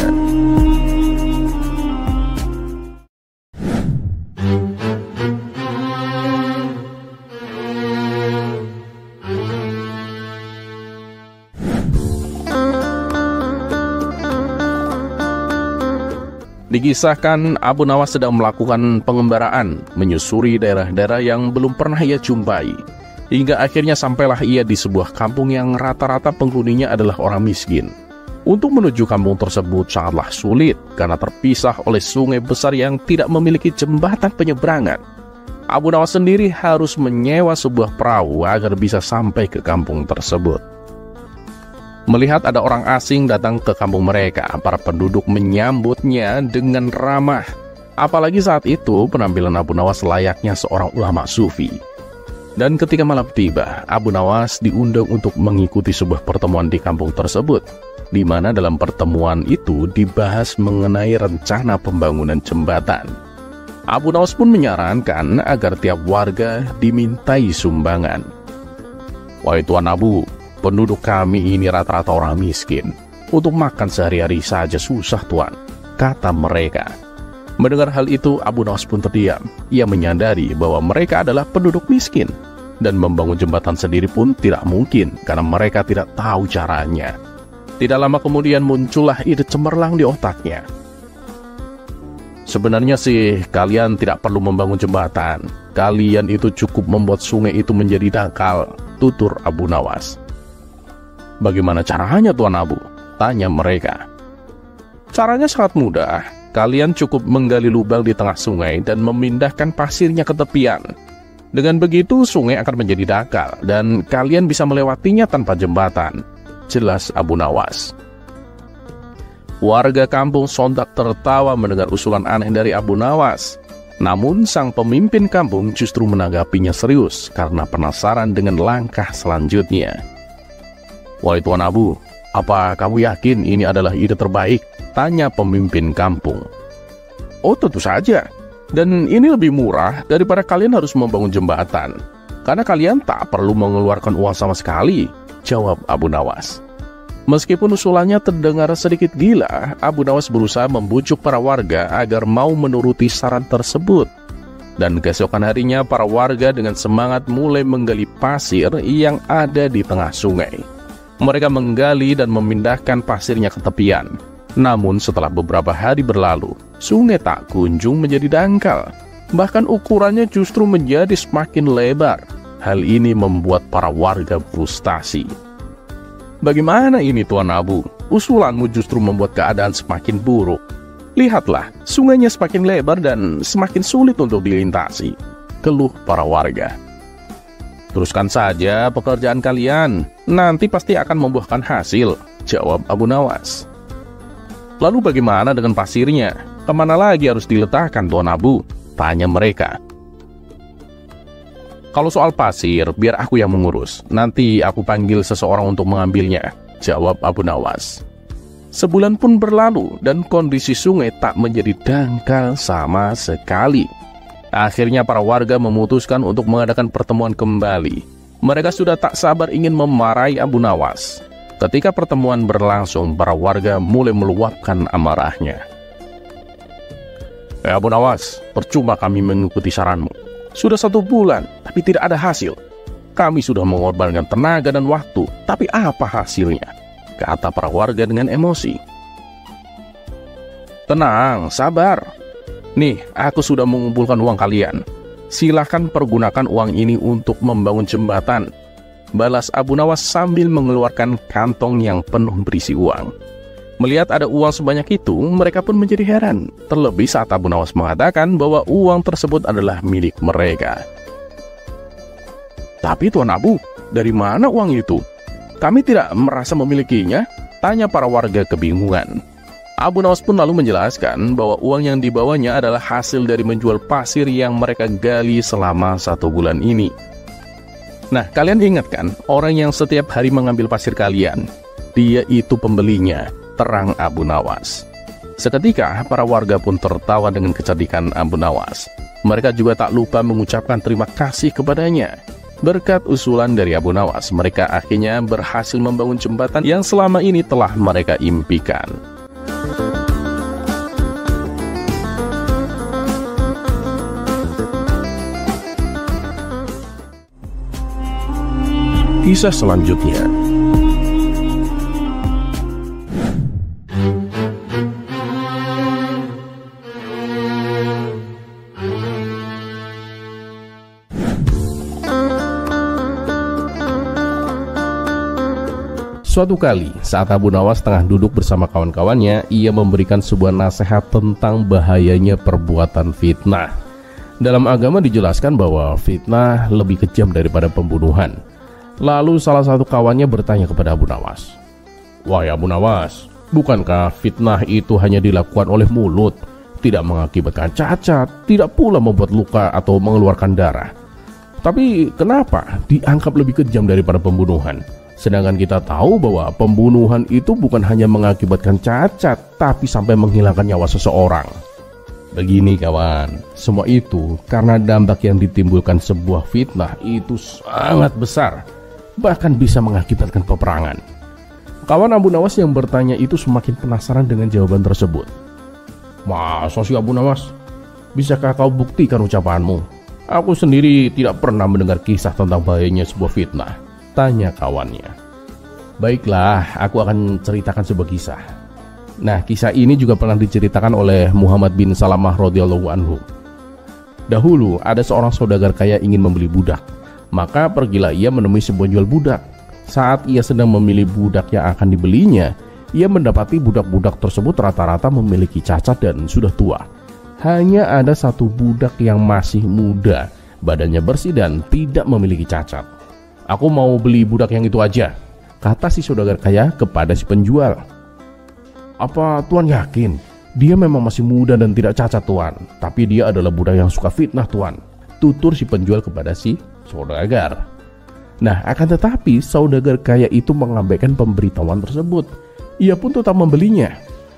Dikisahkan Abu Nawas sedang melakukan pengembaraan, menyusuri daerah-daerah yang belum pernah ia jumpai. Hingga akhirnya sampailah ia di sebuah kampung yang rata-rata penghuninya adalah orang miskin. Untuk menuju kampung tersebut sangatlah sulit karena terpisah oleh sungai besar yang tidak memiliki jembatan penyeberangan. Abu Nawas sendiri harus menyewa sebuah perahu agar bisa sampai ke kampung tersebut. Melihat ada orang asing datang ke kampung mereka, para penduduk menyambutnya dengan ramah. Apalagi saat itu penampilan Abu Nawas layaknya seorang ulama sufi. Dan ketika malam tiba, Abu Nawas diundang untuk mengikuti sebuah pertemuan di kampung tersebut, di mana dalam pertemuan itu dibahas mengenai rencana pembangunan jembatan. Abu Nawas pun menyarankan agar tiap warga dimintai sumbangan. "Wahai Tuan Abu, penduduk kami ini rata-rata orang miskin. Untuk makan sehari-hari saja susah, Tuan," kata mereka. Mendengar hal itu, Abu Nawas pun terdiam. Ia menyadari bahwa mereka adalah penduduk miskin, dan membangun jembatan sendiri pun tidak mungkin karena mereka tidak tahu caranya. Tidak lama kemudian muncullah ide cemerlang di otaknya. "Sebenarnya sih kalian tidak perlu membangun jembatan. Kalian itu cukup membuat sungai itu menjadi dangkal," tutur Abu Nawas. Bagaimana caranya Tuan Abu? Tanya mereka. Caranya sangat mudah. Kalian cukup menggali lubang di tengah sungai dan memindahkan pasirnya ke tepian. Dengan begitu sungai akan menjadi dangkal dan kalian bisa melewatinya tanpa jembatan, jelas Abu Nawas. Warga kampung sontak tertawa mendengar usulan aneh dari Abu Nawas. Namun sang pemimpin kampung justru menanggapinya serius karena penasaran dengan langkah selanjutnya. Wahai Tuan Abu, apa kamu yakin ini adalah ide terbaik? Tanya pemimpin kampung. Oh tentu saja. Dan ini lebih murah daripada kalian harus membangun jembatan. Karena kalian tak perlu mengeluarkan uang sama sekali, jawab Abu Nawas. Meskipun usulannya terdengar sedikit gila, Abu Nawas berusaha membujuk para warga agar mau menuruti saran tersebut. Dan keesokan harinya para warga dengan semangat mulai menggali pasir yang ada di tengah sungai. Mereka menggali dan memindahkan pasirnya ke tepian. Namun setelah beberapa hari berlalu, sungai tak kunjung menjadi dangkal. Bahkan ukurannya justru menjadi semakin lebar. Hal ini membuat para warga frustasi. Bagaimana ini Tuan Abu? Usulanmu justru membuat keadaan semakin buruk. Lihatlah, sungainya semakin lebar dan semakin sulit untuk dilintasi, keluh para warga. Teruskan saja pekerjaan kalian, nanti pasti akan membuahkan hasil, jawab Abu Nawas. Lalu bagaimana dengan pasirnya? Kemana lagi harus diletakkan Tuan Abu? Tanya mereka. Kalau soal pasir, biar aku yang mengurus. Nanti aku panggil seseorang untuk mengambilnya, jawab Abu Nawas. Sebulan pun berlalu dan kondisi sungai tak menjadi dangkal sama sekali. Akhirnya para warga memutuskan untuk mengadakan pertemuan kembali. Mereka sudah tak sabar ingin memarahi Abu Nawas. Ketika pertemuan berlangsung, para warga mulai meluapkan amarahnya. Abu Nawas, percuma kami mengikuti saranmu. Sudah 1 bulan, tapi tidak ada hasil. Kami sudah mengorbankan tenaga dan waktu, tapi apa hasilnya? Kata para warga dengan emosi. Tenang, sabar. Nih, aku sudah mengumpulkan uang kalian. Silahkan pergunakan uang ini untuk membangun jembatan, balas Abu Nawas sambil mengeluarkan kantong yang penuh berisi uang. Melihat ada uang sebanyak itu, mereka pun menjadi heran. Terlebih saat Abu Nawas mengatakan bahwa uang tersebut adalah milik mereka. Tapi Tuan Abu, dari mana uang itu? Kami tidak merasa memilikinya, tanya para warga kebingungan. Abu Nawas pun lalu menjelaskan bahwa uang yang dibawanya adalah hasil dari menjual pasir yang mereka gali selama 1 bulan ini. Nah, kalian ingat kan, orang yang setiap hari mengambil pasir kalian? Dia itu pembelinya, terang Abu Nawas. Seketika, para warga pun tertawa dengan kecerdikan Abu Nawas. Mereka juga tak lupa mengucapkan terima kasih kepadanya. Berkat usulan dari Abu Nawas, mereka akhirnya berhasil membangun jembatan yang selama ini telah mereka impikan. Kisah selanjutnya. Suatu kali, saat Abu Nawas tengah duduk bersama kawan-kawannya, ia memberikan sebuah nasihat tentang bahayanya perbuatan fitnah. Dalam agama dijelaskan bahwa fitnah lebih kejam daripada pembunuhan. Lalu salah satu kawannya bertanya kepada Abu Nawas, "Wahai Abu Nawas, bukankah fitnah itu hanya dilakukan oleh mulut, tidak mengakibatkan cacat, tidak pula membuat luka atau mengeluarkan darah? Tapi kenapa dianggap lebih kejam daripada pembunuhan? Sedangkan kita tahu bahwa pembunuhan itu bukan hanya mengakibatkan cacat, tapi sampai menghilangkan nyawa seseorang." Begini kawan, semua itu karena dampak yang ditimbulkan sebuah fitnah itu sangat besar, bahkan bisa mengakibatkan peperangan. Kawan Abu Nawas yang bertanya itu semakin penasaran dengan jawaban tersebut. "Masa sih Abu Nawas? Bisakah kau buktikan ucapanmu? Aku sendiri tidak pernah mendengar kisah tentang bahayanya sebuah fitnah," tanya kawannya. "Baiklah, aku akan ceritakan sebuah kisah." Nah, kisah ini juga pernah diceritakan oleh Muhammad bin Salamah radhiyallahu anhu. Dahulu ada seorang saudagar kaya ingin membeli budak. Maka pergilah ia menemui sebuah jual budak. Saat ia sedang memilih budak yang akan dibelinya, ia mendapati budak-budak tersebut rata-rata memiliki cacat dan sudah tua. Hanya ada satu budak yang masih muda, badannya bersih dan tidak memiliki cacat. "Aku mau beli budak yang itu aja," kata si saudagar kaya kepada si penjual. "Apa Tuan yakin? Dia memang masih muda dan tidak cacat, Tuan. Tapi dia adalah budak yang suka fitnah, Tuan," tutur si penjual kepada si saudagar. Nah, akan tetapi saudagar kaya itu mengabaikan pemberitahuan tersebut. Ia pun tetap membelinya.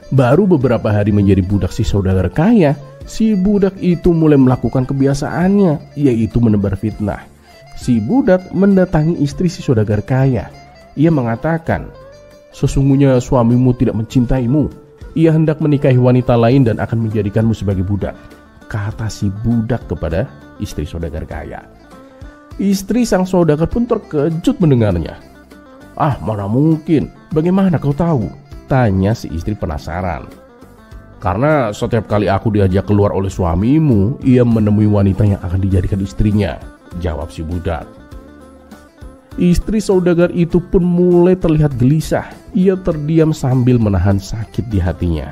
Baru beberapa hari menjadi budak si saudagar kaya, si budak itu mulai melakukan kebiasaannya, yaitu menebar fitnah. Si budak mendatangi istri si saudagar kaya. Ia mengatakan, "Sesungguhnya suamimu tidak mencintaimu. Ia hendak menikahi wanita lain dan akan menjadikanmu sebagai budak," kata si budak kepada istri saudagar kaya. Istri sang saudagar pun terkejut mendengarnya. "Ah, mana mungkin? Bagaimana kau tahu?" tanya si istri penasaran. "Karena setiap kali aku diajak keluar oleh suamimu, ia menemui wanita yang akan dijadikan istrinya," jawab si budak. Istri saudagar itu pun mulai terlihat gelisah. Ia terdiam sambil menahan sakit di hatinya.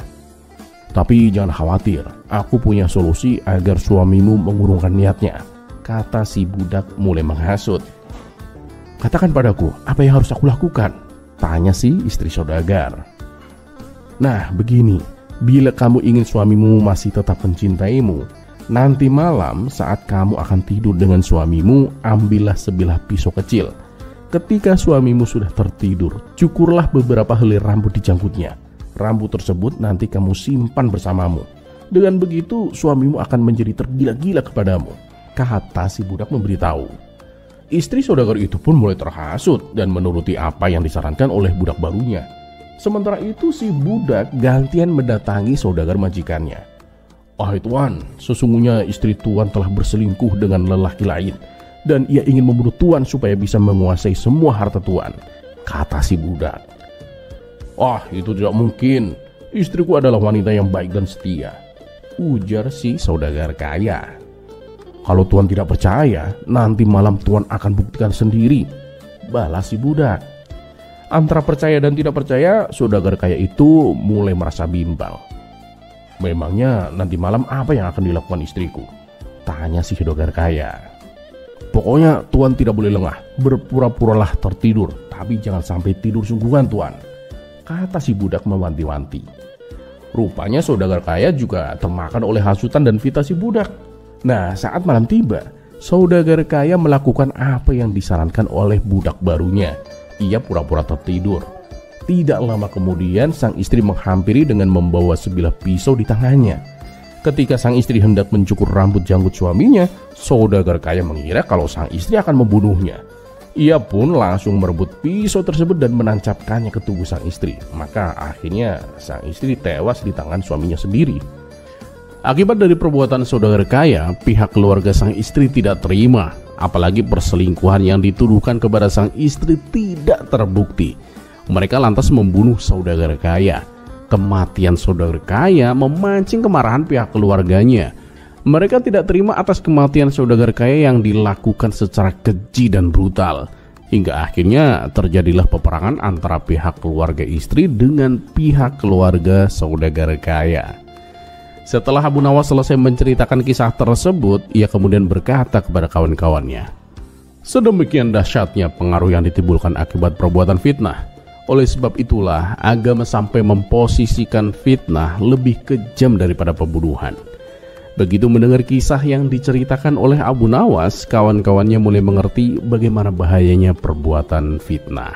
"Tapi jangan khawatir, aku punya solusi agar suamimu mengurungkan niatnya," kata si budak mulai menghasut. "Katakan padaku, apa yang harus aku lakukan?" tanya si istri saudagar. "Nah, begini, bila kamu ingin suamimu masih tetap mencintaimu, nanti malam saat kamu akan tidur dengan suamimu, ambillah sebilah pisau kecil. Ketika suamimu sudah tertidur, cukurlah beberapa helai rambut di janggutnya. Rambut tersebut nanti kamu simpan bersamamu. Dengan begitu suamimu akan menjadi tergila-gila kepadamu," kata si budak memberitahu. Istri saudagar itu pun mulai terhasut dan menuruti apa yang disarankan oleh budak barunya. Sementara itu si budak gantian mendatangi saudagar majikannya. "Wahai Tuan, sesungguhnya istri Tuan telah berselingkuh dengan lelaki lain, dan ia ingin membunuh Tuan supaya bisa menguasai semua harta Tuan," kata si budak. "Ah, itu tidak mungkin. Istriku adalah wanita yang baik dan setia," ujar si saudagar kaya. "Kalau Tuan tidak percaya, nanti malam Tuan akan buktikan sendiri," balas si budak. Antara percaya dan tidak percaya, saudagar kaya itu mulai merasa bimbang. "Memangnya nanti malam apa yang akan dilakukan istriku?" tanya si saudagar kaya. "Pokoknya Tuan tidak boleh lengah, berpura-puralah tertidur, tapi jangan sampai tidur sungguhan, Tuan," kata si budak mewanti-wanti. Rupanya saudagar kaya juga termakan oleh hasutan dan fitnah si budak. Nah, saat malam tiba, saudagar kaya melakukan apa yang disarankan oleh budak barunya. Ia pura-pura tertidur. Tidak lama kemudian sang istri menghampiri dengan membawa sebilah pisau di tangannya. Ketika sang istri hendak mencukur rambut janggut suaminya, saudagar kaya mengira kalau sang istri akan membunuhnya. Ia pun langsung merebut pisau tersebut dan menancapkannya ke tubuh sang istri. Maka akhirnya sang istri tewas di tangan suaminya sendiri. Akibat dari perbuatan saudagar kaya, pihak keluarga sang istri tidak terima. Apalagi perselingkuhan yang dituduhkan kepada sang istri tidak terbukti. Mereka lantas membunuh saudagar kaya. Kematian saudagar kaya memancing kemarahan pihak keluarganya. Mereka tidak terima atas kematian saudagar kaya yang dilakukan secara keji dan brutal. Hingga akhirnya terjadilah peperangan antara pihak keluarga istri dengan pihak keluarga saudagar kaya. Setelah Abu Nawas selesai menceritakan kisah tersebut, ia kemudian berkata kepada kawan-kawannya, "Sedemikian dahsyatnya pengaruh yang ditimbulkan akibat perbuatan fitnah. Oleh sebab itulah agama sampai memposisikan fitnah lebih kejam daripada pembunuhan." Begitu mendengar kisah yang diceritakan oleh Abu Nawas, kawan-kawannya mulai mengerti bagaimana bahayanya perbuatan fitnah.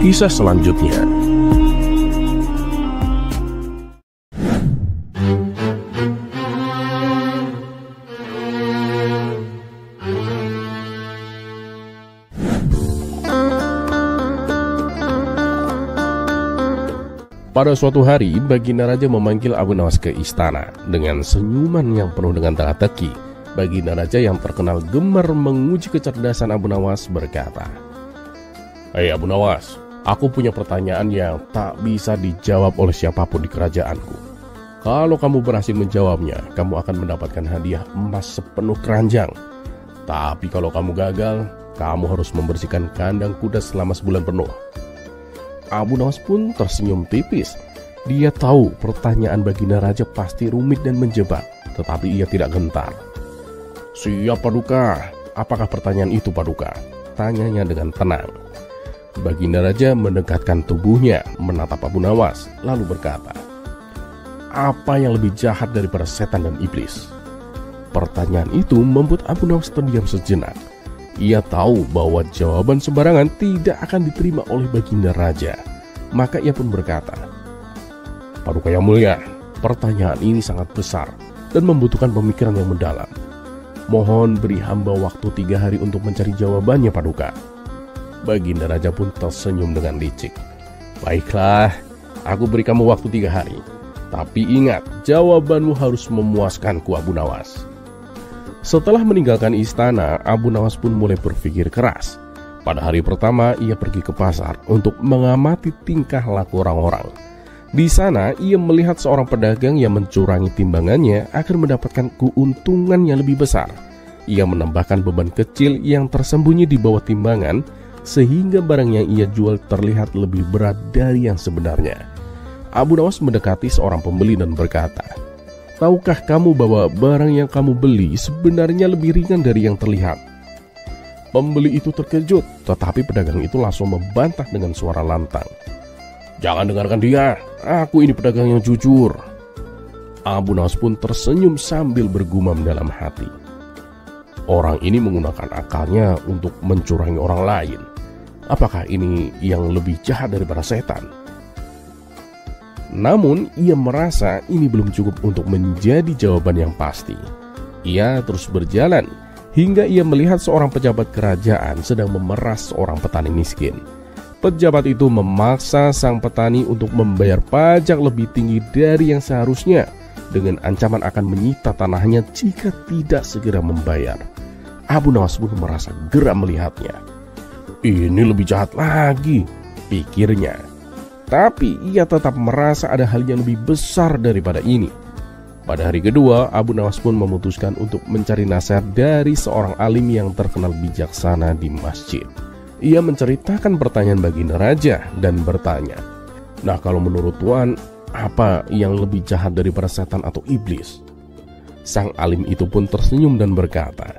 Kisah selanjutnya. Pada suatu hari, Baginda Raja memanggil Abu Nawas ke istana. Dengan senyuman yang penuh dengan teka-teki, Baginda Raja yang terkenal gemar menguji kecerdasan Abu Nawas berkata, "Hei Abu Nawas, aku punya pertanyaan yang tak bisa dijawab oleh siapapun di kerajaanku. Kalau kamu berhasil menjawabnya, kamu akan mendapatkan hadiah emas sepenuh keranjang. Tapi kalau kamu gagal, kamu harus membersihkan kandang kuda selama sebulan penuh." Abu Nawas pun tersenyum tipis. Dia tahu pertanyaan Baginda Raja pasti rumit dan menjebak, tetapi ia tidak gentar. "Siap Paduka, apakah pertanyaan itu Paduka?" tanyanya dengan tenang. Baginda Raja mendekatkan tubuhnya, menatap Abu Nawas, lalu berkata, "Apa yang lebih jahat daripada setan dan iblis?" Pertanyaan itu membuat Abu Nawas terdiam sejenak. Ia tahu bahwa jawaban sembarangan tidak akan diterima oleh Baginda Raja. Maka ia pun berkata, "Paduka yang mulia, pertanyaan ini sangat besar dan membutuhkan pemikiran yang mendalam. Mohon beri hamba waktu 3 hari untuk mencari jawabannya Paduka." Baginda Raja pun tersenyum dengan licik. "Baiklah, aku beri kamu waktu 3 hari. Tapi ingat, jawabanmu harus memuaskanku Abu Nawas." Setelah meninggalkan istana, Abu Nawas pun mulai berpikir keras. Pada hari pertama, ia pergi ke pasar untuk mengamati tingkah laku orang-orang. Di sana, ia melihat seorang pedagang yang mencurangi timbangannya akan mendapatkan keuntungan yang lebih besar. Ia menambahkan beban kecil yang tersembunyi di bawah timbangan, sehingga barang yang ia jual terlihat lebih berat dari yang sebenarnya. Abu Nawas mendekati seorang pembeli dan berkata, "Tahukah kamu bahwa barang yang kamu beli sebenarnya lebih ringan dari yang terlihat?" Pembeli itu terkejut, tetapi pedagang itu langsung membantah dengan suara lantang, "Jangan dengarkan dia, aku ini pedagang yang jujur." Abu Nawas pun tersenyum sambil bergumam dalam hati, "Orang ini menggunakan akalnya untuk mencurangi orang lain. Apakah ini yang lebih jahat daripada setan?" Namun ia merasa ini belum cukup untuk menjadi jawaban yang pasti. Ia terus berjalan hingga ia melihat seorang pejabat kerajaan sedang memeras seorang petani miskin. Pejabat itu memaksa sang petani untuk membayar pajak lebih tinggi dari yang seharusnya, dengan ancaman akan menyita tanahnya jika tidak segera membayar. Abu Nawas pun merasa geram melihatnya. "Ini lebih jahat lagi," pikirnya. Tapi ia tetap merasa ada hal yang lebih besar daripada ini. Pada hari kedua, Abu Nawas pun memutuskan untuk mencari nasihat dari seorang alim yang terkenal bijaksana di masjid. Ia menceritakan pertanyaan Baginda Raja dan bertanya, "Nah, kalau menurut Tuan, apa yang lebih jahat daripada setan atau iblis?" Sang alim itu pun tersenyum dan berkata,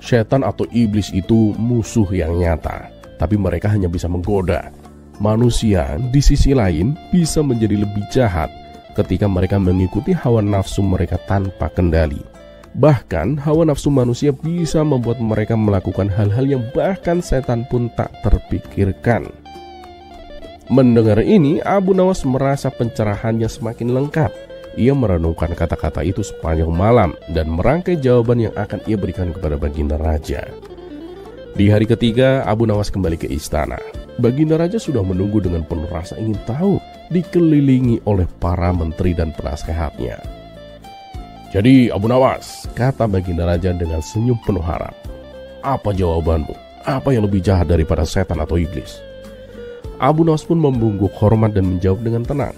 "Setan atau iblis itu musuh yang nyata, tapi mereka hanya bisa menggoda. Manusia di sisi lain bisa menjadi lebih jahat ketika mereka mengikuti hawa nafsu mereka tanpa kendali. Bahkan hawa nafsu manusia bisa membuat mereka melakukan hal-hal yang bahkan setan pun tak terpikirkan." Mendengar ini, Abu Nawas merasa pencerahannya semakin lengkap. Ia merenungkan kata-kata itu sepanjang malam dan merangkai jawaban yang akan ia berikan kepada Baginda Raja. Di hari ketiga, Abu Nawas kembali ke istana. Baginda Raja sudah menunggu dengan penuh rasa ingin tahu, dikelilingi oleh para menteri dan penasehatnya. "Jadi Abu Nawas," kata Baginda Raja dengan senyum penuh harap, "apa jawabanmu? Apa yang lebih jahat daripada setan atau iblis?" Abu Nawas pun membungkuk hormat dan menjawab dengan tenang,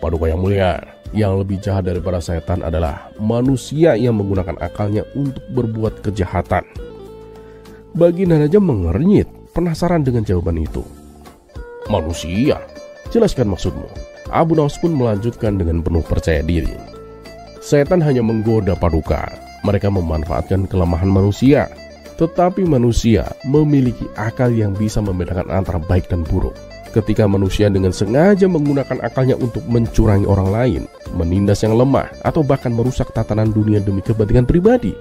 "Paduka yang mulia, yang lebih jahat daripada setan adalah manusia yang menggunakan akalnya untuk berbuat kejahatan." Baginda Raja mengernyit, penasaran dengan jawaban itu. "Manusia? Jelaskan maksudmu." Abu Nawas pun melanjutkan dengan penuh percaya diri, "Setan hanya menggoda Paduka. Mereka memanfaatkan kelemahan manusia. Tetapi manusia memiliki akal yang bisa membedakan antara baik dan buruk. Ketika manusia dengan sengaja menggunakan akalnya untuk mencurangi orang lain, menindas yang lemah, atau bahkan merusak tatanan dunia demi kepentingan pribadi,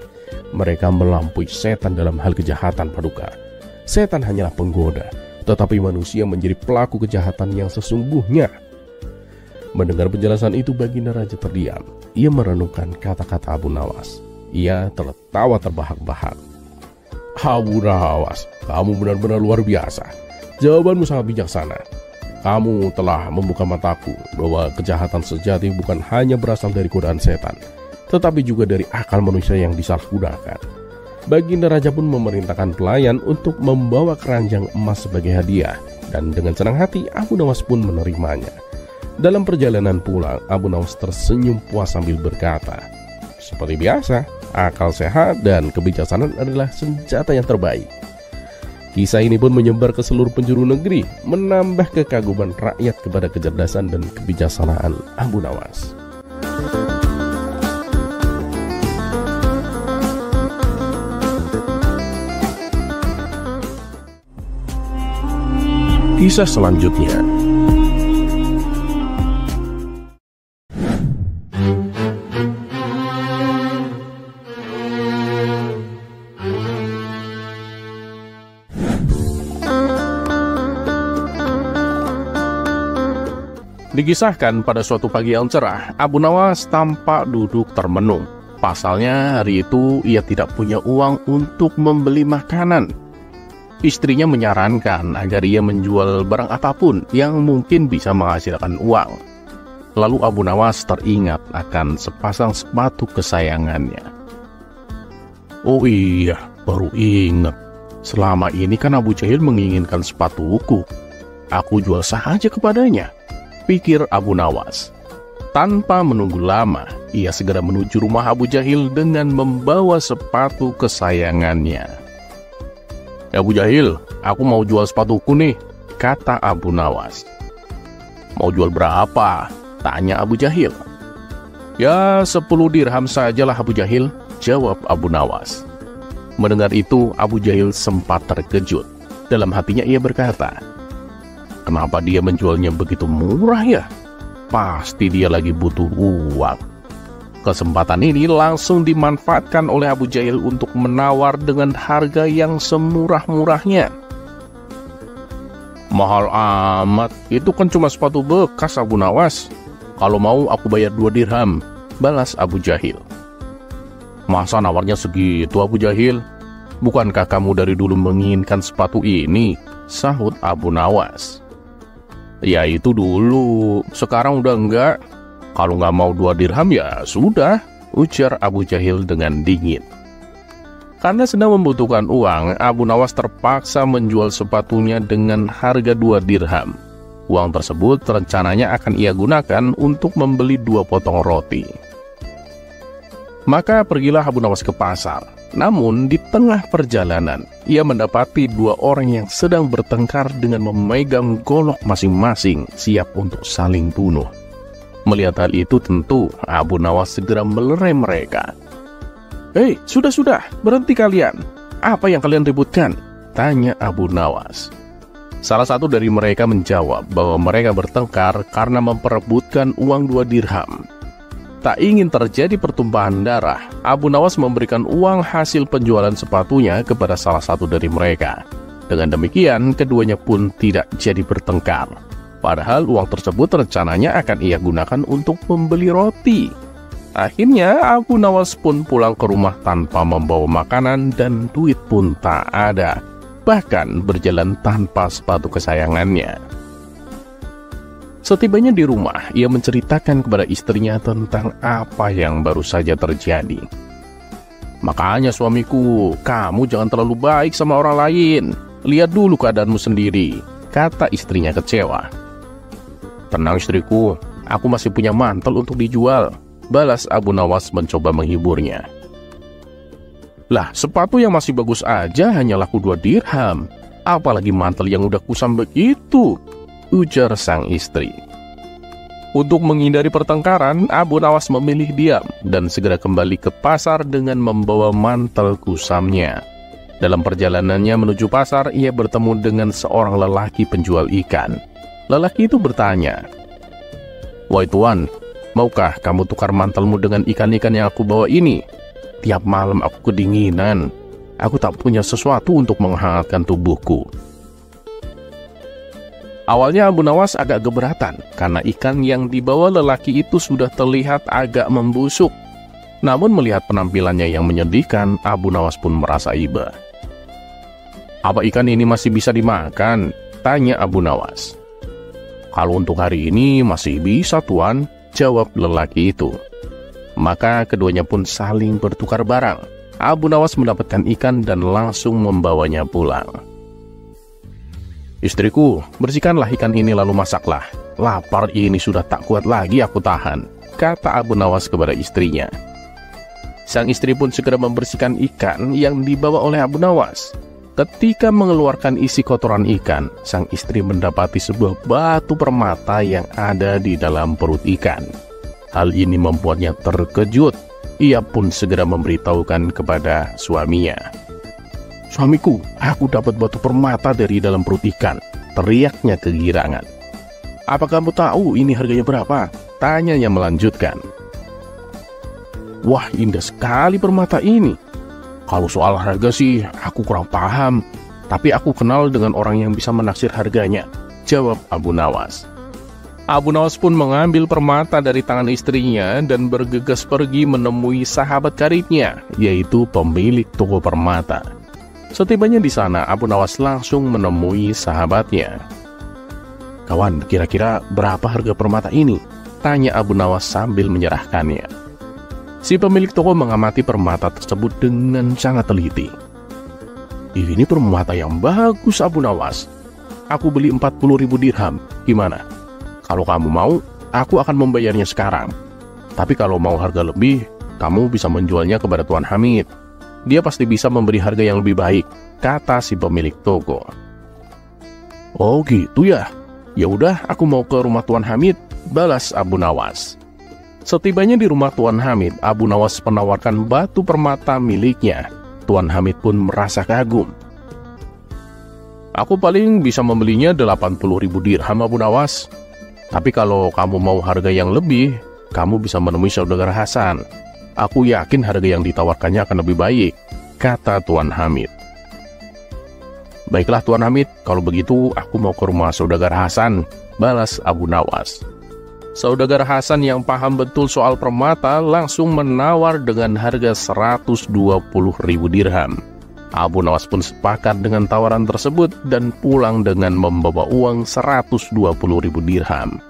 mereka melampaui setan dalam hal kejahatan Paduka. Setan hanyalah penggoda, tetapi manusia menjadi pelaku kejahatan yang sesungguhnya." Mendengar penjelasan itu, Baginda Raja terdiam. Ia merenungkan kata-kata Abu Nawas. Ia tertawa terbahak-bahak. "Abu Nawas, kamu benar-benar luar biasa. Jawabanmu sangat bijaksana. kamu telah membuka mataku bahwa kejahatan sejati bukan hanya berasal dari godaan setan, tetapi juga dari akal manusia yang disalahgunakan. Baginda Raja pun memerintahkan pelayan untuk membawa keranjang emas sebagai hadiah, dan dengan senang hati Abu Nawas pun menerimanya. Dalam perjalanan pulang, Abu Nawas tersenyum puas sambil berkata, "Seperti biasa, akal sehat dan kebijaksanaan adalah senjata yang terbaik." Kisah ini pun menyebar ke seluruh penjuru negeri, menambah kekaguman rakyat kepada kecerdasan dan kebijaksanaan Abu Nawas. Kisah selanjutnya. Dikisahkan pada suatu pagi yang cerah, Abu Nawas tampak duduk termenung. Pasalnya hari itu ia tidak punya uang untuk membeli makanan. Istrinya menyarankan agar ia menjual barang apapun yang mungkin bisa menghasilkan uang. Lalu Abu Nawas teringat akan sepasang sepatu kesayangannya. "Oh iya, baru ingat. Selama ini kan Abu Jahil menginginkan sepatuku. Aku jual saja kepadanya," pikir Abu Nawas. Tanpa menunggu lama, ia segera menuju rumah Abu Jahil dengan membawa sepatu kesayangannya. "Abu Jahil, aku mau jual sepatuku nih," kata Abu Nawas. "Mau jual berapa?" tanya Abu Jahil. "Ya, 10 dirham sajalah Abu Jahil," jawab Abu Nawas. Mendengar itu, Abu Jahil sempat terkejut. Dalam hatinya ia berkata, "Kenapa dia menjualnya begitu murah ya? Pasti dia lagi butuh uang." Kesempatan ini langsung dimanfaatkan oleh Abu Jahil untuk menawar dengan harga yang semurah-murahnya. "Mahal amat, itu kan cuma sepatu bekas Abu Nawas. Kalau mau aku bayar 2 dirham, balas Abu Jahil. "Masa nawarnya segitu Abu Jahil? Bukankah kamu dari dulu menginginkan sepatu ini?" sahut Abu Nawas. "Ya itu dulu, sekarang udah enggak. Kalau nggak mau 2 dirham ya sudah," ujar Abu Jahil dengan dingin. Karena sedang membutuhkan uang, Abu Nawas terpaksa menjual sepatunya dengan harga 2 dirham. Uang tersebut rencananya akan ia gunakan untuk membeli 2 potong roti. Maka pergilah Abu Nawas ke pasar. Namun di tengah perjalanan, ia mendapati 2 orang yang sedang bertengkar dengan memegang golok masing-masing, siap untuk saling bunuh. Melihat hal itu tentu Abu Nawas segera melerai mereka. "Hei, sudah, berhenti kalian. Apa yang kalian ributkan?" tanya Abu Nawas. Salah satu dari mereka menjawab bahwa mereka bertengkar karena memperebutkan uang 2 dirham. Tak ingin terjadi pertumpahan darah, Abu Nawas memberikan uang hasil penjualan sepatunya kepada salah satu dari mereka. Dengan demikian, keduanya pun tidak jadi bertengkar. Padahal uang tersebut rencananya akan ia gunakan untuk membeli roti. Akhirnya, Abu Nawas pun pulang ke rumah tanpa membawa makanan dan duit pun tak ada. Bahkan berjalan tanpa sepatu kesayangannya. Setibanya di rumah, ia menceritakan kepada istrinya tentang apa yang baru saja terjadi. "Makanya suamiku, kamu jangan terlalu baik sama orang lain. Lihat dulu keadaanmu sendiri," kata istrinya kecewa. "Tenang istriku, aku masih punya mantel untuk dijual," balas Abu Nawas mencoba menghiburnya. "Lah, sepatu yang masih bagus aja hanya laku 2 dirham. Apalagi mantel yang udah kusam begitu," ujar sang istri. Untuk menghindari pertengkaran, Abu Nawas memilih diam dan segera kembali ke pasar dengan membawa mantel kusamnya. Dalam perjalanannya menuju pasar, ia bertemu dengan seorang lelaki penjual ikan. Lelaki itu bertanya, "Wahai tuan, maukah kamu tukar mantelmu dengan ikan-ikan yang aku bawa ini? Tiap malam aku kedinginan. Aku tak punya sesuatu untuk menghangatkan tubuhku." Awalnya Abu Nawas agak keberatan karena ikan yang dibawa lelaki itu sudah terlihat agak membusuk. Namun melihat penampilannya yang menyedihkan, Abu Nawas pun merasa iba. "Apa ikan ini masih bisa dimakan?" tanya Abu Nawas. Kalau untuk hari ini masih bisa tuan, jawab lelaki itu. Maka keduanya pun saling bertukar barang. Abu Nawas mendapatkan ikan dan langsung membawanya pulang. Istriku, bersihkanlah ikan ini lalu masaklah. Lapar ini sudah tak kuat lagi aku tahan, kata Abu Nawas kepada istrinya. Sang istri pun segera membersihkan ikan yang dibawa oleh Abu Nawas. Ketika mengeluarkan isi kotoran ikan, sang istri mendapati sebuah batu permata yang ada di dalam perut ikan. Hal ini membuatnya terkejut. Ia pun segera memberitahukan kepada suaminya. Suamiku, aku dapat batu permata dari dalam perut ikan, teriaknya kegirangan. Apa kamu tahu ini harganya berapa? Tanyanya melanjutkan. Wah, indah sekali permata ini. Kalau soal harga sih, aku kurang paham. Tapi aku kenal dengan orang yang bisa menaksir harganya, jawab Abu Nawas. Abu Nawas pun mengambil permata dari tangan istrinya dan bergegas pergi menemui sahabat karibnya, yaitu pemilik toko permata. Setibanya di sana, Abu Nawas langsung menemui sahabatnya. Kawan, kira-kira berapa harga permata ini? Tanya Abu Nawas sambil menyerahkannya. Si pemilik toko mengamati permata tersebut dengan sangat teliti. Ini permata yang bagus Abu Nawas. Aku beli 40.000 dirham. Gimana? Kalau kamu mau, aku akan membayarnya sekarang. Tapi kalau mau harga lebih, kamu bisa menjualnya kepada Tuan Hamid. Dia pasti bisa memberi harga yang lebih baik, kata si pemilik toko. Oh gitu ya? Ya udah, aku mau ke rumah Tuan Hamid, balas Abu Nawas. Setibanya di rumah Tuan Hamid, Abu Nawas menawarkan batu permata miliknya. Tuan Hamid pun merasa kagum. Aku paling bisa membelinya 80.000 dirham Abu Nawas. Tapi kalau kamu mau harga yang lebih, kamu bisa menemui saudara Hasan. Aku yakin harga yang ditawarkannya akan lebih baik, kata Tuan Hamid. Baiklah Tuan Hamid, kalau begitu aku mau ke rumah saudara Hasan, balas Abu Nawas. Saudagar Hasan yang paham betul soal permata langsung menawar dengan harga 120.000 dirham. Abu Nawas pun sepakat dengan tawaran tersebut dan pulang dengan membawa uang 120.000 dirham.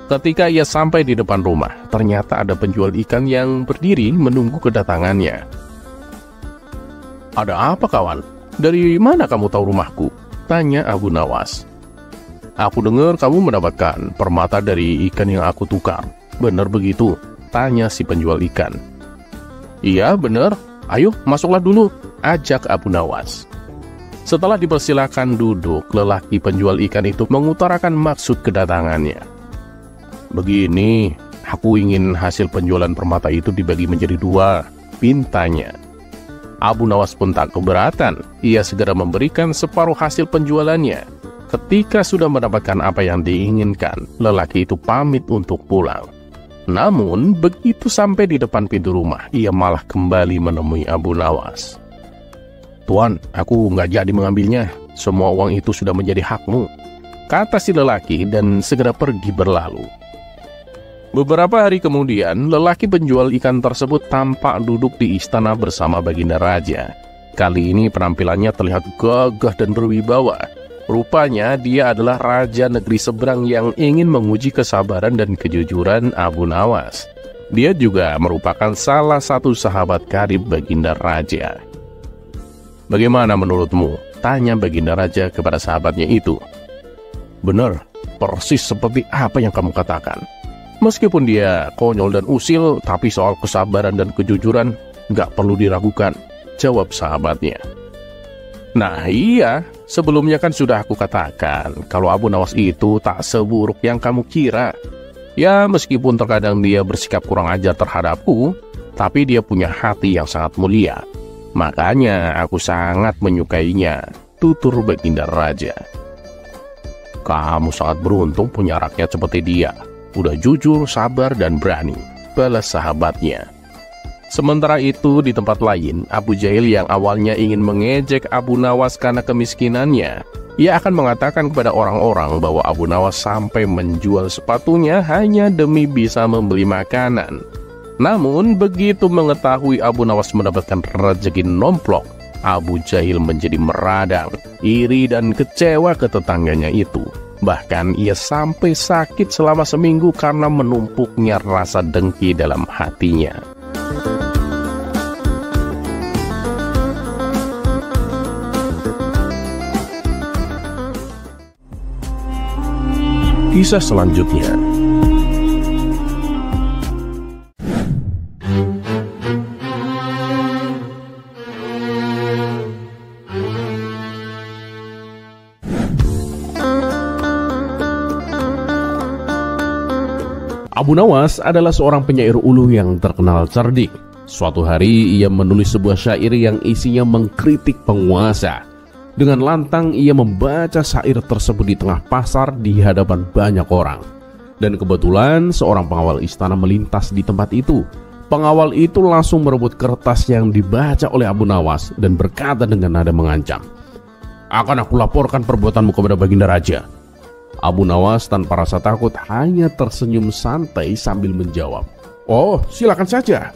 Ketika ia sampai di depan rumah, ternyata ada penjual ikan yang berdiri menunggu kedatangannya. Ada apa kawan? Dari mana kamu tahu rumahku? Tanya Abu Nawas. Aku dengar kamu mendapatkan permata dari ikan yang aku tukar. Benar begitu? Tanya si penjual ikan. Iya benar. Ayo masuklah dulu, ajak Abu Nawas. Setelah dipersilakan duduk, lelaki penjual ikan itu mengutarakan maksud kedatangannya. Begini, aku ingin hasil penjualan permata itu dibagi menjadi 2, pintanya. Abu Nawas pun tak keberatan. Ia segera memberikan separuh hasil penjualannya. Ketika sudah mendapatkan apa yang diinginkan, lelaki itu pamit untuk pulang. Namun, begitu sampai di depan pintu rumah, ia malah kembali menemui Abu Nawas. Tuan, aku nggak jadi mengambilnya. Semua uang itu sudah menjadi hakmu, kata si lelaki dan segera pergi berlalu. Beberapa hari kemudian, lelaki penjual ikan tersebut tampak duduk di istana bersama Baginda Raja. Kali ini penampilannya terlihat gagah dan berwibawa. Rupanya dia adalah raja negeri seberang yang ingin menguji kesabaran dan kejujuran Abu Nawas. Dia juga merupakan salah satu sahabat karib Baginda Raja. Bagaimana menurutmu? Tanya Baginda Raja kepada sahabatnya itu. Benar, persis seperti apa yang kamu katakan. Meskipun dia konyol dan usil, tapi soal kesabaran dan kejujuran nggak perlu diragukan, jawab sahabatnya. Nah iya, sebelumnya kan sudah aku katakan kalau Abu Nawas itu tak seburuk yang kamu kira. Ya meskipun terkadang dia bersikap kurang ajar terhadapku, tapi dia punya hati yang sangat mulia. Makanya aku sangat menyukainya, tutur Baginda Raja. Kamu sangat beruntung punya rakyat seperti dia. Udah jujur, sabar, dan berani, balas sahabatnya. Sementara itu di tempat lain, Abu Jahil yang awalnya ingin mengejek Abu Nawas karena kemiskinannya, ia akan mengatakan kepada orang-orang bahwa Abu Nawas sampai menjual sepatunya hanya demi bisa membeli makanan. Namun begitu mengetahui Abu Nawas mendapatkan rezeki nomplok, Abu Jahil menjadi meradang, iri dan kecewa ke tetangganya itu. Bahkan ia sampai sakit selama seminggu karena menumpuknya rasa dengki dalam hatinya. Kisah selanjutnya. Abu Nawas adalah seorang penyair ulu yang terkenal cerdik. Suatu hari ia menulis sebuah syair yang isinya mengkritik penguasa. Dengan lantang ia membaca syair tersebut di tengah pasar di hadapan banyak orang. Dan kebetulan seorang pengawal istana melintas di tempat itu. Pengawal itu langsung merebut kertas yang dibaca oleh Abu Nawas dan berkata dengan nada mengancam, "Akan aku laporkan perbuatanmu kepada Baginda Raja." Abu Nawas tanpa rasa takut hanya tersenyum santai sambil menjawab, "Oh, silakan saja."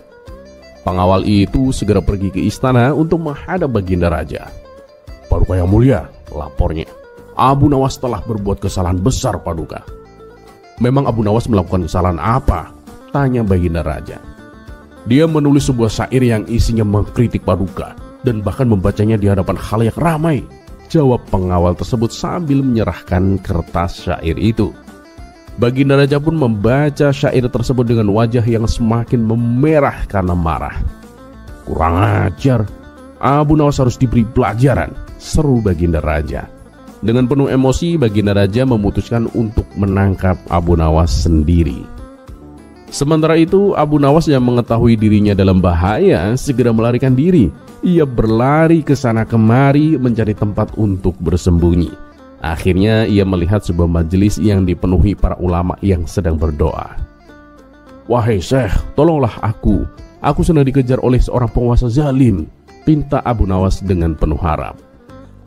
Pengawal itu segera pergi ke istana untuk menghadap Baginda Raja. "Paduka yang mulia," lapornya, "Abu Nawas telah berbuat kesalahan besar, Paduka." "Memang Abu Nawas melakukan kesalahan apa?" tanya Baginda Raja. "Dia menulis sebuah syair yang isinya mengkritik Paduka dan bahkan membacanya di hadapan khalayak ramai," jawab pengawal tersebut sambil menyerahkan kertas syair itu. Baginda Raja pun membaca syair tersebut dengan wajah yang semakin memerah karena marah. "Kurang ajar, Abu Nawas harus diberi pelajaran," seru Baginda Raja. Dengan penuh emosi, Baginda Raja memutuskan untuk menangkap Abu Nawas sendiri. Sementara itu, Abu Nawas yang mengetahui dirinya dalam bahaya segera melarikan diri. Ia berlari ke sana kemari mencari tempat untuk bersembunyi. Akhirnya ia melihat sebuah majelis yang dipenuhi para ulama yang sedang berdoa. "Wahai Syekh, tolonglah aku. Aku sedang dikejar oleh seorang penguasa zalim," pinta Abu Nawas dengan penuh harap.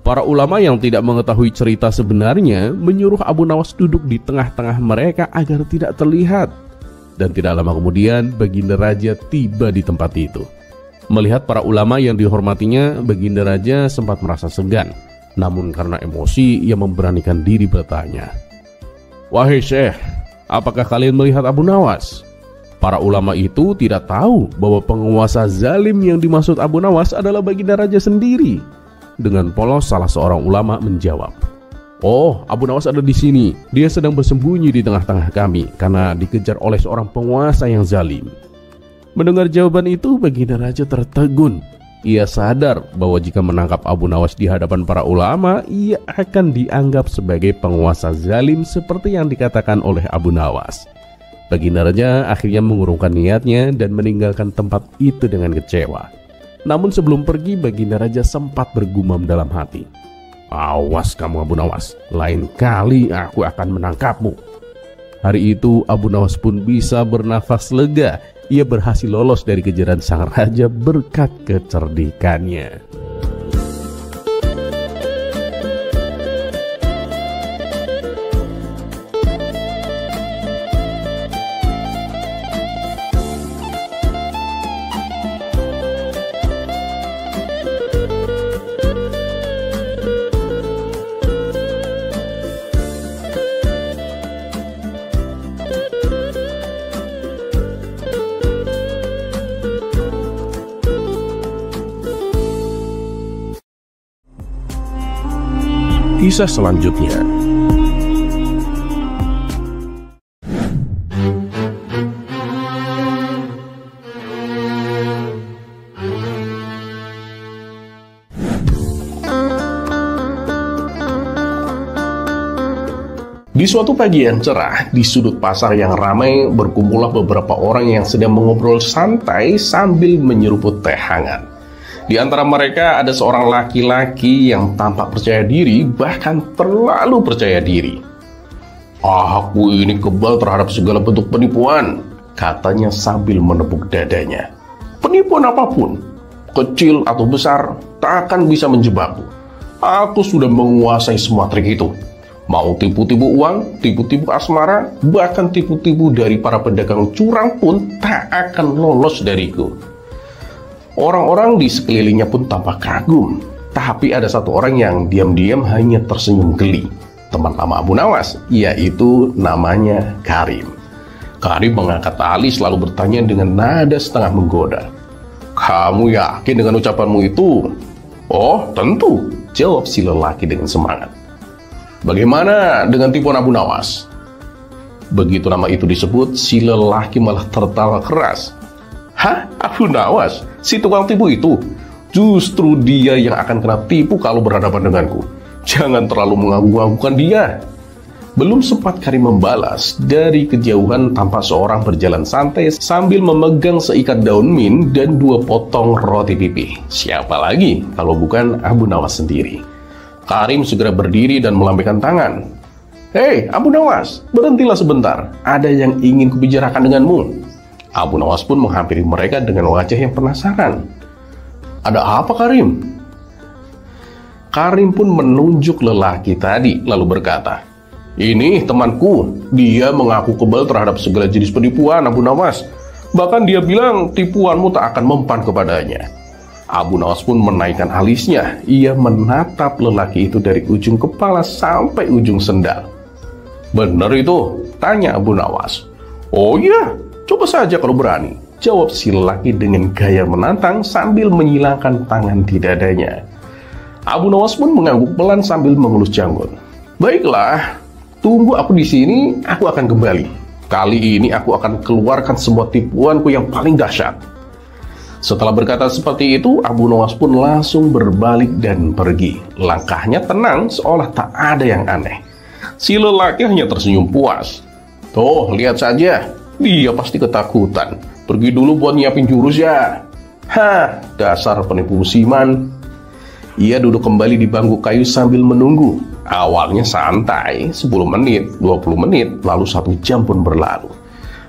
Para ulama yang tidak mengetahui cerita sebenarnya menyuruh Abu Nawas duduk di tengah-tengah mereka agar tidak terlihat. Dan tidak lama kemudian Baginda Raja tiba di tempat itu. Melihat para ulama yang dihormatinya, Baginda Raja sempat merasa segan. Namun karena emosi ia memberanikan diri bertanya, "Wahai Syekh, apakah kalian melihat Abu Nawas?" Para ulama itu tidak tahu bahwa penguasa zalim yang dimaksud Abu Nawas adalah Baginda Raja sendiri. Dengan polos salah seorang ulama menjawab, "Oh, Abu Nawas ada di sini. Dia sedang bersembunyi di tengah-tengah kami karena dikejar oleh seorang penguasa yang zalim." Mendengar jawaban itu, Baginda Raja tertegun. Ia sadar bahwa jika menangkap Abu Nawas di hadapan para ulama, ia akan dianggap sebagai penguasa zalim seperti yang dikatakan oleh Abu Nawas. Baginda Raja akhirnya mengurungkan niatnya dan meninggalkan tempat itu dengan kecewa. Namun sebelum pergi, Baginda Raja sempat bergumam dalam hati, "Awas kamu Abu Nawas, lain kali aku akan menangkapmu." Hari itu Abu Nawas pun bisa bernafas lega. Ia berhasil lolos dari kejaran sang raja berkat kecerdikannya. Kisah selanjutnya. Di suatu pagi yang cerah, di sudut pasar yang ramai berkumpullah beberapa orang yang sedang mengobrol santai sambil menyeruput teh hangat. Di antara mereka ada seorang laki-laki yang tampak percaya diri, bahkan terlalu percaya diri. "Aku ini kebal terhadap segala bentuk penipuan," katanya sambil menepuk dadanya. "Penipuan apapun, kecil atau besar, tak akan bisa menjebakku. Aku sudah menguasai semua trik itu. Mau tipu-tipu uang, tipu-tipu asmara, bahkan tipu-tipu dari para pedagang curang pun tak akan lolos dariku." Orang-orang di sekelilingnya pun tampak kagum, tapi ada satu orang yang diam-diam hanya tersenyum geli. teman lama Abu Nawas, yaitu namanya Karim. Karim mengangkat alis lalu bertanya dengan nada setengah menggoda. "Kamu yakin dengan ucapanmu itu?" "Oh, tentu," jawab si lelaki dengan semangat. "Bagaimana dengan tipuan Abu Nawas?" Begitu nama itu disebut, si lelaki malah tertawa keras. "Hah? Abu Nawas? Si tukang tipu itu? Justru dia yang akan kena tipu kalau berhadapan denganku. Jangan terlalu mengagung-agungkan dia." Belum sempat Karim membalas, dari kejauhan tampak seorang berjalan santai sambil memegang seikat daun mint dan 2 potong roti pipi. Siapa lagi kalau bukan Abu Nawas sendiri. Karim segera berdiri dan melambaikan tangan. "Hei, Abu Nawas, berhentilah sebentar. Ada yang ingin kubicarakan denganmu." Abu Nawas pun menghampiri mereka dengan wajah yang penasaran. "Ada apa, Karim?" Karim pun menunjuk lelaki tadi lalu berkata, "Ini temanku, dia mengaku kebal terhadap segala jenis penipuan Abu Nawas. Bahkan dia bilang tipuanmu tak akan mempan kepadanya." Abu Nawas pun menaikkan alisnya. Ia menatap lelaki itu dari ujung kepala sampai ujung sendal. "Benar itu?" tanya Abu Nawas. "Oh iya, coba saja kalau berani," jawab si lelaki dengan gaya menantang sambil menyilangkan tangan di dadanya. Abu Nawas pun mengangguk pelan sambil mengelus janggut. "Baiklah, tunggu aku di sini, aku akan kembali. Kali ini aku akan keluarkan semua tipuanku yang paling dahsyat." Setelah berkata seperti itu, Abu Nawas pun langsung berbalik dan pergi. Langkahnya tenang seolah tak ada yang aneh. Si lelaki hanya tersenyum puas. "Tuh, lihat saja, dia pasti ketakutan. Pergi dulu buat nyiapin jurus ya." "Hah, dasar penipu musiman." Ia duduk kembali di bangku kayu sambil menunggu. Awalnya santai, 10 menit, 20 menit, lalu 1 jam pun berlalu.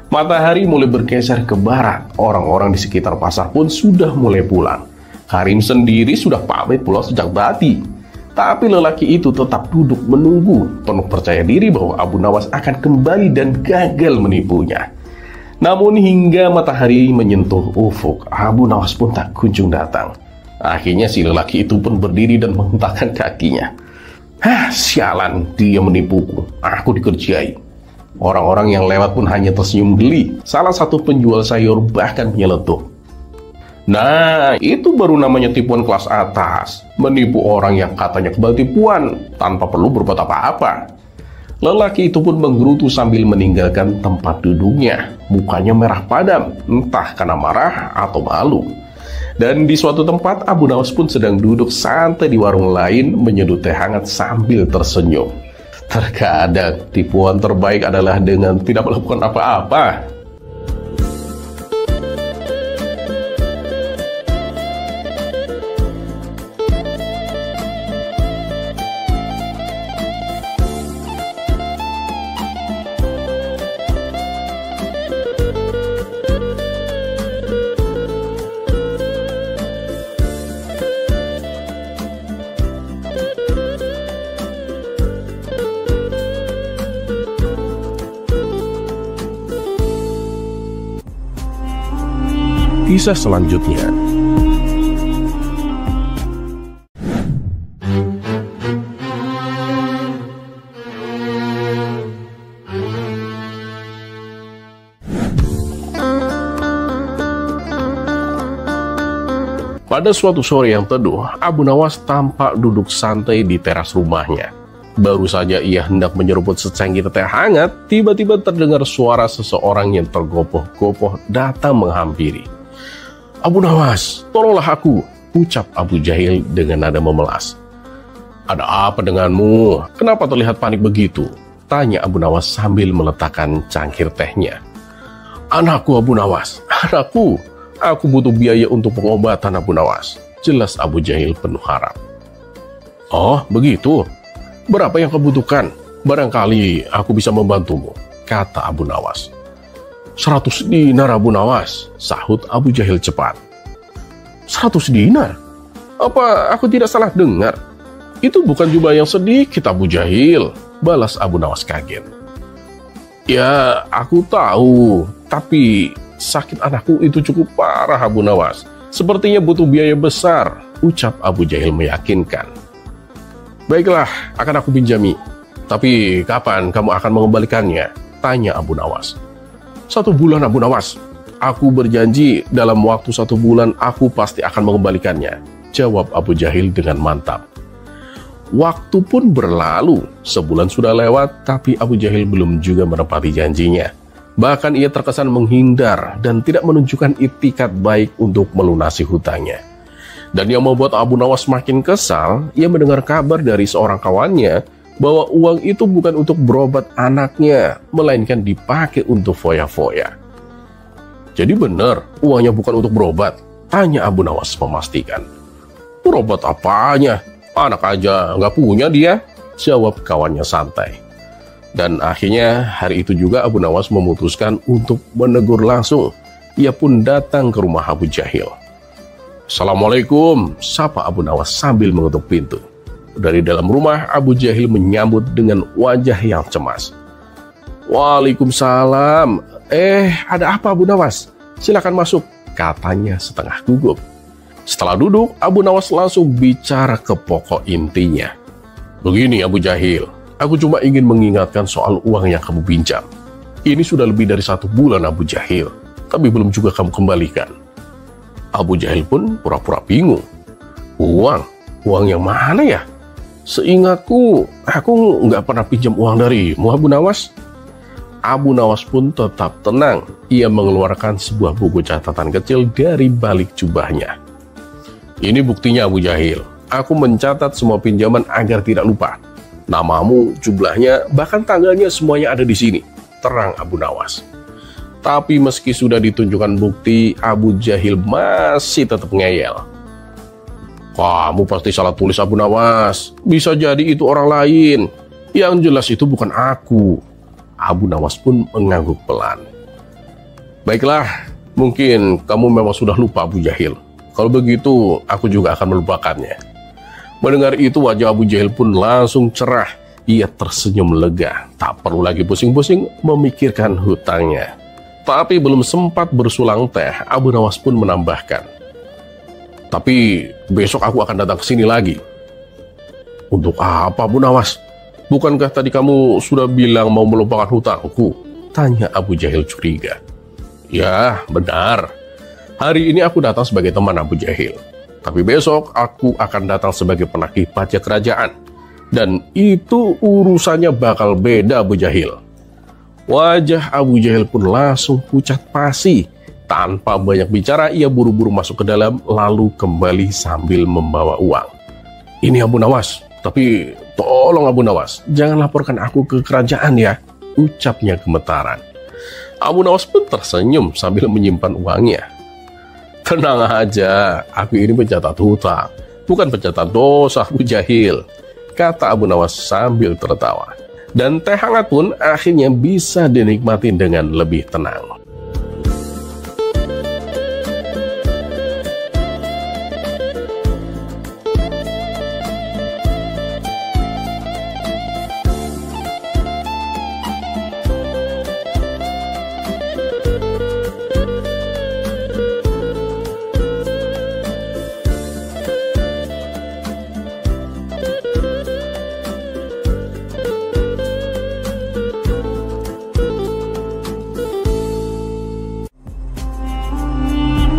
Matahari mulai bergeser ke barat. Orang-orang di sekitar pasar pun sudah mulai pulang. Karim sendiri sudah pamit pulang sejak tadi. Tapi lelaki itu tetap duduk menunggu, penuh percaya diri bahwa Abu Nawas akan kembali dan gagal menipunya. Namun hingga matahari menyentuh ufuk, Abu Nawas pun tak kunjung datang. Akhirnya si lelaki itu pun berdiri dan menghentakkan kakinya. "Hah, sialan, dia menipuku. Aku dikerjai." Orang-orang yang lewat pun hanya tersenyum geli. Salah satu penjual sayur bahkan menyeletuk. "Nah, itu baru namanya tipuan kelas atas. Menipu orang yang katanya kebal tipuan, tanpa perlu berbuat apa-apa." Lelaki itu pun menggerutu sambil meninggalkan tempat duduknya. Mukanya merah padam, entah karena marah atau malu. Dan di suatu tempat, Abu Nawas pun sedang duduk santai di warung lain, menyeduh teh hangat sambil tersenyum. Terkadang, tipuan terbaik adalah dengan tidak melakukan apa-apa. Kisah selanjutnya. Pada suatu sore yang teduh, Abu Nawas tampak duduk santai di teras rumahnya. Baru saja ia hendak menyeruput secangkir teh hangat, tiba-tiba terdengar suara seseorang yang tergopoh-gopoh datang menghampiri. "Abu Nawas, tolonglah aku," ucap Abu Jahil dengan nada memelas. "Ada apa denganmu? Kenapa terlihat panik begitu?" tanya Abu Nawas sambil meletakkan cangkir tehnya. "Anakku Abu Nawas, anakku. Aku butuh biaya untuk pengobatan Abu Nawas," jelas Abu Jahil penuh harap. "Oh, begitu? Berapa yang kau butuhkan? Barangkali aku bisa membantumu," kata Abu Nawas. 100 dinar Abu Nawas, sahut Abu Jahil cepat. 100 dinar? Apa aku tidak salah dengar? Itu bukan jumlah yang sedikit Abu Jahil, balas Abu Nawas kaget. "Ya, aku tahu, tapi sakit anakku itu cukup parah Abu Nawas. Sepertinya butuh biaya besar," ucap Abu Jahil meyakinkan. "Baiklah, akan aku pinjami. Tapi kapan kamu akan mengembalikannya? Tanya Abu Nawas. 1 bulan Abu Nawas. Aku berjanji dalam waktu 1 bulan aku pasti akan mengembalikannya. Jawab Abu Jahil dengan mantap. Waktu pun berlalu, sebulan sudah lewat, tapi Abu Jahil belum juga menepati janjinya. Bahkan ia terkesan menghindar dan tidak menunjukkan itikat baik untuk melunasi hutangnya. Dan yang membuat Abu Nawas makin kesal, ia mendengar kabar dari seorang kawannya bahwa uang itu bukan untuk berobat anaknya, melainkan dipakai untuk foya-foya. Jadi benar, uangnya bukan untuk berobat? Tanya Abu Nawas memastikan. Berobat apanya? Anak aja nggak punya dia, jawab kawannya santai. Dan akhirnya hari itu juga Abu Nawas memutuskan untuk menegur langsung. Ia pun datang ke rumah Abu Jahil. Assalamualaikum, sapa Abu Nawas sambil mengetuk pintu. Dari dalam rumah, Abu Jahil menyambut dengan wajah yang cemas. Waalaikumsalam. Ada apa Abu Nawas? Silakan masuk, katanya setengah gugup. Setelah duduk, Abu Nawas langsung bicara ke pokok intinya. Begini Abu Jahil, aku cuma ingin mengingatkan soal uang yang kamu pinjam. Ini sudah lebih dari 1 bulan Abu Jahil, tapi belum juga kamu kembalikan. Abu Jahil pun pura-pura bingung. Uang yang mana ya? Seingatku, aku nggak pernah pinjam uang darimu, Abu Nawas. Abu Nawas pun tetap tenang. Ia mengeluarkan sebuah buku catatan kecil dari balik jubahnya. Ini buktinya Abu Jahil. Aku mencatat semua pinjaman agar tidak lupa. Namamu, jumlahnya, bahkan tanggalnya semuanya ada di sini. Terang Abu Nawas. Tapi meski sudah ditunjukkan bukti, Abu Jahil masih tetap ngeyel. Kamu pasti salah tulis Abu Nawas. Bisa jadi itu orang lain. Yang jelas itu bukan aku. Abu Nawas pun mengangguk pelan. Baiklah, mungkin kamu memang sudah lupa Abu Jahil. Kalau begitu, aku juga akan melupakannya. Mendengar itu, wajah Abu Jahil pun langsung cerah. Ia tersenyum lega. Tak perlu lagi pusing-pusing memikirkan hutangnya. Tapi belum sempat bersulang teh, Abu Nawas pun menambahkan. Tapi besok aku akan datang ke sini lagi. Untuk apa Abu Nawas? Bukankah tadi kamu sudah bilang mau melupakan hutangku? Tanya Abu Jahil curiga. Ya, benar. Hari ini aku datang sebagai teman Abu Jahil. Tapi besok aku akan datang sebagai penagih pajak kerajaan. Dan itu urusannya bakal beda Abu Jahil. Wajah Abu Jahil pun langsung pucat pasi. Tanpa banyak bicara, ia buru-buru masuk ke dalam, lalu kembali sambil membawa uang. Ini Abu Nawas, tapi tolong Abu Nawas, jangan laporkan aku ke kerajaan ya, ucapnya gemetaran. Abu Nawas pun tersenyum sambil menyimpan uangnya. Tenang aja, aku ini pencatat hutang, bukan pencatat dosa Abu Jahil, kata Abu Nawas sambil tertawa. Dan teh hangat pun akhirnya bisa dinikmati dengan lebih tenang.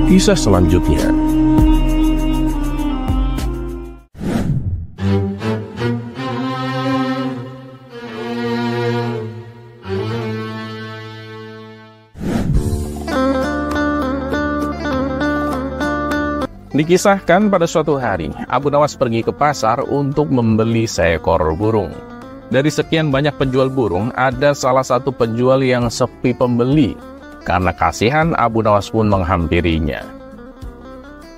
Kisah selanjutnya. Dikisahkan pada suatu hari, Abu Nawas pergi ke pasar untuk membeli seekor burung. Dari sekian banyak penjual burung, ada salah satu penjual yang sepi pembeli. Karena kasihan, Abu Nawas pun menghampirinya.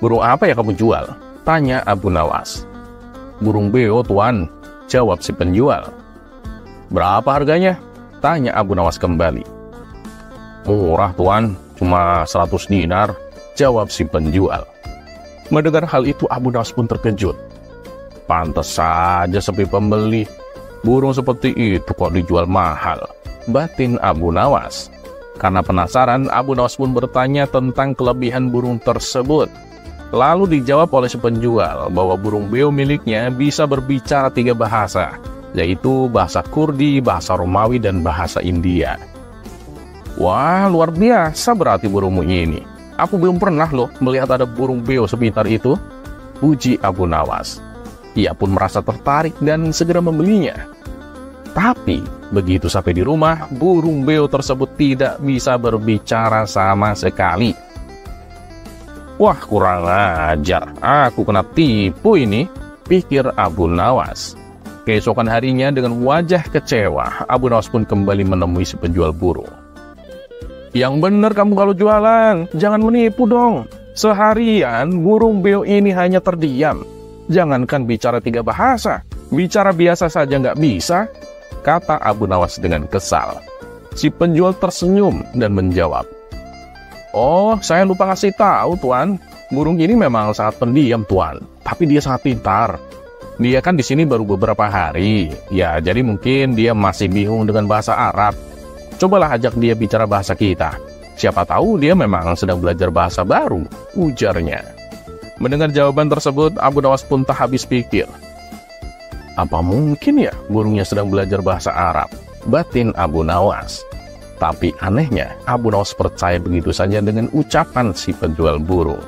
Burung apa yang kamu jual? Tanya Abu Nawas. Burung beo, Tuan, jawab si penjual. Berapa harganya? Tanya Abu Nawas kembali. Murah, Tuan, cuma 100 dinar, jawab si penjual. Mendengar hal itu, Abu Nawas pun terkejut. Pantas saja sepi pembeli. Burung seperti itu kok dijual mahal, batin Abu Nawas. Karena penasaran, Abu Nawas pun bertanya tentang kelebihan burung tersebut. Lalu dijawab oleh si penjual bahwa burung beo miliknya bisa berbicara 3 bahasa. yaitu bahasa Kurdi, bahasa Romawi, dan bahasa India. Wah, luar biasa berarti burungmu ini. Aku belum pernah loh melihat ada burung beo sepintar itu, puji Abu Nawas. Ia pun merasa tertarik dan segera membelinya. Tapi, begitu sampai di rumah, burung beo tersebut tidak bisa berbicara sama sekali. Wah, kurang ajar, aku kena tipu ini, pikir Abu Nawas. Keesokan harinya dengan wajah kecewa, Abu Nawas pun kembali menemui si penjual burung. Yang benar kamu kalau jualan, jangan menipu dong. Seharian burung beo ini hanya terdiam. Jangankan bicara 3 bahasa, bicara biasa saja nggak bisa, kata Abu Nawas dengan kesal. Si penjual tersenyum dan menjawab, "Oh, saya lupa ngasih tahu, Tuan. Burung ini memang sangat pendiam, Tuan. Tapi dia sangat pintar. Dia kan di sini baru beberapa hari. Ya, jadi mungkin dia masih bingung dengan bahasa Arab. Cobalah ajak dia bicara bahasa kita. Siapa tahu dia memang sedang belajar bahasa baru," ujarnya. Mendengar jawaban tersebut, Abu Nawas pun tak habis pikir. Apa mungkin ya burungnya sedang belajar bahasa Arab? Batin Abu Nawas. Tapi anehnya, Abu Nawas percaya begitu saja dengan ucapan si penjual burung.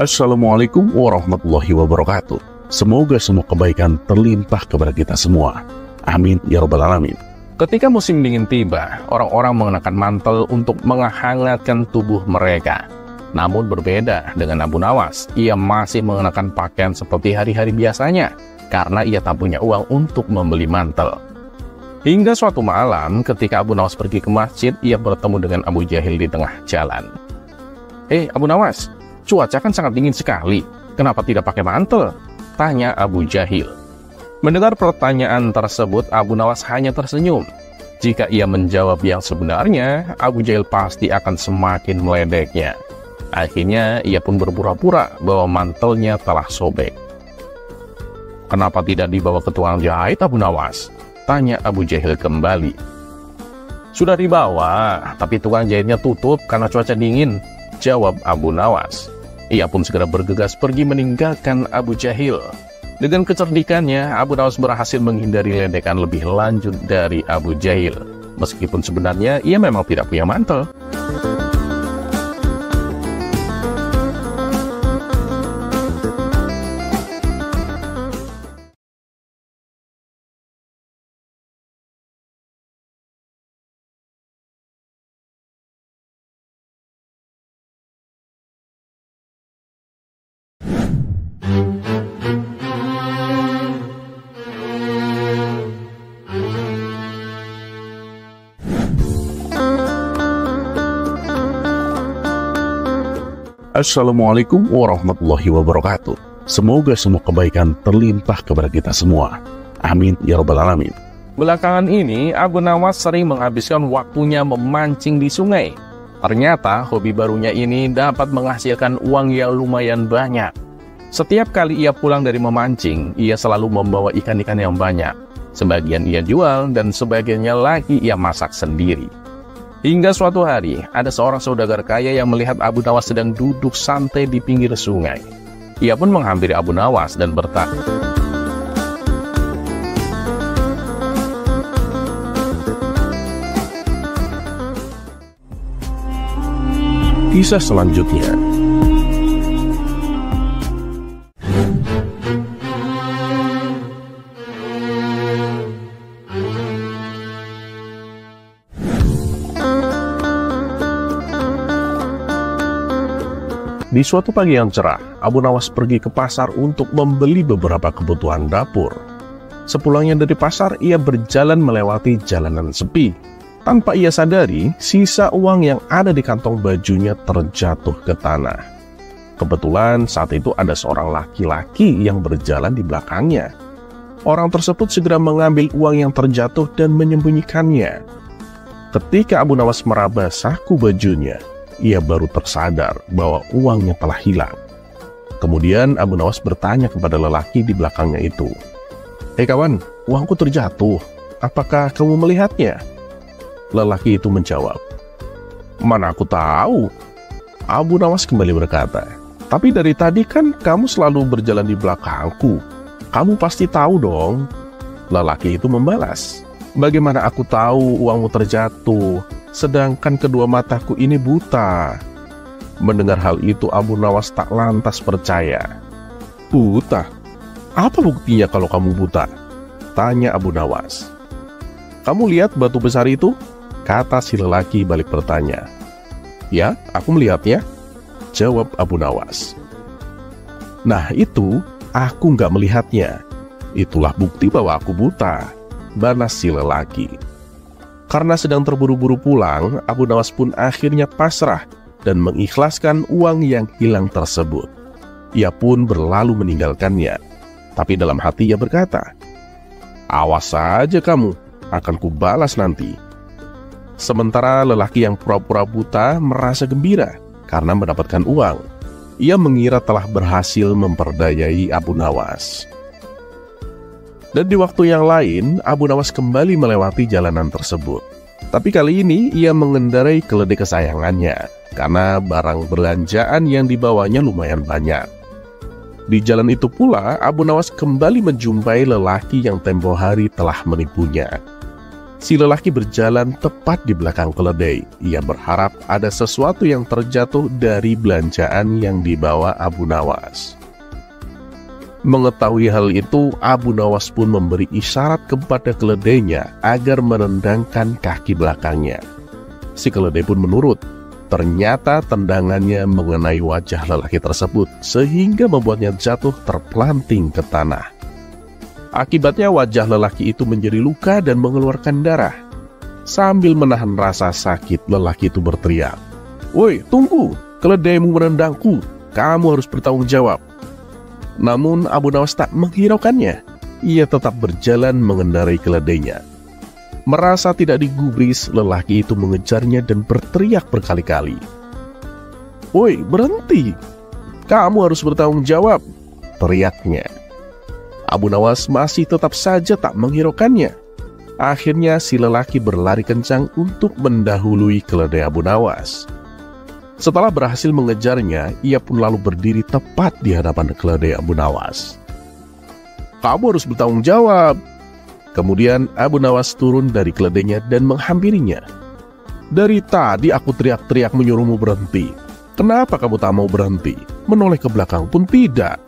Assalamualaikum warahmatullahi wabarakatuh. Semoga semua kebaikan terlimpah kepada kita semua. Amin ya rabbal alamin. Ketika musim dingin tiba, orang-orang mengenakan mantel untuk menghangatkan tubuh mereka. Namun berbeda dengan Abu Nawas, ia masih mengenakan pakaian seperti hari-hari biasanya, karena ia tak punya uang untuk membeli mantel. Hingga suatu malam, ketika Abu Nawas pergi ke masjid, ia bertemu dengan Abu Jahil di tengah jalan. Abu Nawas, cuaca kan sangat dingin sekali, kenapa tidak pakai mantel? Tanya Abu Jahil. Mendengar pertanyaan tersebut, Abu Nawas hanya tersenyum. Jika ia menjawab yang sebenarnya, Abu Jahil pasti akan semakin meledeknya. Akhirnya, ia pun berpura-pura bahwa mantelnya telah sobek. Kenapa tidak dibawa ke tukang jahit, Abu Nawas? Tanya Abu Jahil kembali. Sudah dibawa, tapi tukang jahitnya tutup karena cuaca dingin, jawab Abu Nawas. Ia pun segera bergegas pergi meninggalkan Abu Jahil. Dengan kecerdikannya, Abu Nawas berhasil menghindari ledekan lebih lanjut dari Abu Jahil. Meskipun sebenarnya ia memang tidak punya mantel. Assalamualaikum warahmatullahi wabarakatuh. Semoga semua kebaikan terlimpah kepada kita semua. Amin ya rabbal alamin. Belakangan ini, Abu Nawas sering menghabiskan waktunya memancing di sungai. Ternyata hobi barunya ini dapat menghasilkan uang yang lumayan banyak. Setiap kali ia pulang dari memancing, ia selalu membawa ikan-ikan yang banyak. Sebagian ia jual dan sebagiannya lagi ia masak sendiri. Hingga suatu hari, ada seorang saudagar kaya yang melihat Abu Nawas sedang duduk santai di pinggir sungai. Ia pun menghampiri Abu Nawas dan bertanya, Kisah selanjutnya. Di suatu pagi yang cerah, Abu Nawas pergi ke pasar untuk membeli beberapa kebutuhan dapur. Sepulangnya dari pasar, ia berjalan melewati jalanan sepi. Tanpa ia sadari, sisa uang yang ada di kantong bajunya terjatuh ke tanah. Kebetulan saat itu ada seorang laki-laki yang berjalan di belakangnya. Orang tersebut segera mengambil uang yang terjatuh dan menyembunyikannya. Ketika Abu Nawas meraba saku bajunya, ia baru tersadar bahwa uangnya telah hilang. Kemudian Abu Nawas bertanya kepada lelaki di belakangnya itu, "Hei kawan, uangku terjatuh. Apakah kamu melihatnya?" Lelaki itu menjawab, "Mana aku tahu." Abu Nawas kembali berkata, "Tapi dari tadi kan kamu selalu berjalan di belakangku. Kamu pasti tahu dong." Lelaki itu membalas, "Bagaimana aku tahu uangmu terjatuh, sedangkan kedua mataku ini buta?" Mendengar hal itu, Abu Nawas tak lantas percaya. "Buta? Apa buktinya kalau kamu buta?" tanya Abu Nawas. "Kamu lihat batu besar itu?" kata si lelaki balik bertanya. "Ya, aku melihatnya," jawab Abu Nawas. "Nah itu, aku nggak melihatnya. Itulah bukti bahwa aku buta," balas si lelaki. Karena sedang terburu-buru pulang, Abu Nawas pun akhirnya pasrah dan mengikhlaskan uang yang hilang tersebut. Ia pun berlalu meninggalkannya. Tapi dalam hati ia berkata, "Awas saja kamu, akan kubalas nanti." Sementara lelaki yang pura-pura buta merasa gembira karena mendapatkan uang. Ia mengira telah berhasil memperdayai Abu Nawas. Dan di waktu yang lain, Abu Nawas kembali melewati jalanan tersebut. Tapi kali ini ia mengendarai keledai kesayangannya karena barang belanjaan yang dibawanya lumayan banyak. Di jalan itu pula, Abu Nawas kembali menjumpai lelaki yang tempo hari telah menipunya. Si lelaki berjalan tepat di belakang keledai. Ia berharap ada sesuatu yang terjatuh dari belanjaan yang dibawa Abu Nawas. Mengetahui hal itu, Abu Nawas pun memberi isyarat kepada keledainya agar merendangkan kaki belakangnya. Si keledai pun menurut. Ternyata tendangannya mengenai wajah lelaki tersebut sehingga membuatnya jatuh terpelanting ke tanah. Akibatnya wajah lelaki itu menjadi luka dan mengeluarkan darah. Sambil menahan rasa sakit, lelaki itu berteriak, "Woi, tunggu! Keledaimu menendangku! Kamu harus bertanggung jawab." Namun Abu Nawas tak menghiraukannya. Ia tetap berjalan mengendarai keledainya. Merasa tidak digubris, lelaki itu mengejarnya dan berteriak berkali-kali, "Woi, berhenti! Kamu harus bertanggung jawab!" teriaknya. Abu Nawas masih tetap saja tak menghiraukannya. Akhirnya si lelaki berlari kencang untuk mendahului keledai Abu Nawas. Setelah berhasil mengejarnya, ia pun lalu berdiri tepat di hadapan keledai Abu Nawas. "Kamu harus bertanggung jawab!" Kemudian Abu Nawas turun dari keledainya dan menghampirinya. "Dari tadi aku teriak-teriak menyuruhmu berhenti. Kenapa kamu tak mau berhenti? Menoleh ke belakang pun tidak."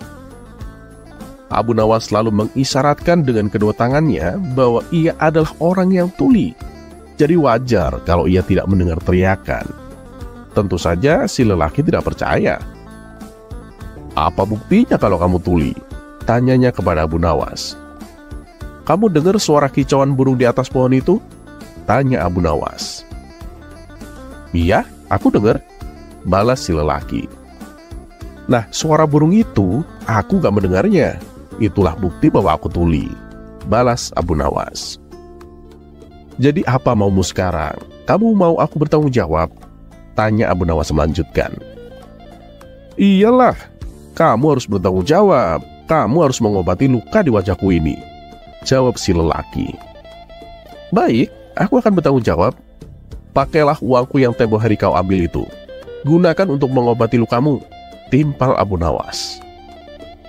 Abu Nawas lalu mengisyaratkan dengan kedua tangannya bahwa ia adalah orang yang tuli. Jadi wajar kalau ia tidak mendengar teriakan. Tentu saja si lelaki tidak percaya. "Apa buktinya kalau kamu tuli?" tanyanya kepada Abu Nawas. "Kamu dengar suara kicauan burung di atas pohon itu?" tanya Abu Nawas. "Iya, aku dengar," balas si lelaki. "Nah, suara burung itu aku gak mendengarnya. Itulah bukti bahwa aku tuli," balas Abu Nawas. "Jadi apa maumu sekarang? Kamu mau aku bertanggung jawab?" tanya Abu Nawas melanjutkan. "Iyalah, kamu harus bertanggung jawab. Kamu harus mengobati luka di wajahku ini," jawab si lelaki. "Baik, aku akan bertanggung jawab. Pakailah uangku yang tempo hari kau ambil itu. Gunakan untuk mengobati lukamu," timpal Abu Nawas.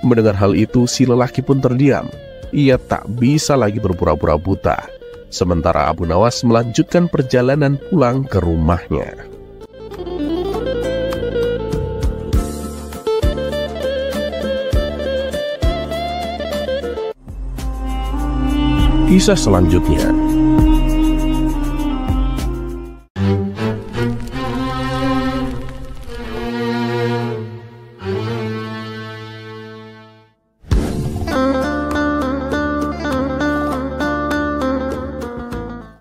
Mendengar hal itu, si lelaki pun terdiam. Ia tak bisa lagi berpura-pura buta. Sementara Abu Nawas melanjutkan perjalanan pulang ke rumahnya. Kisah selanjutnya.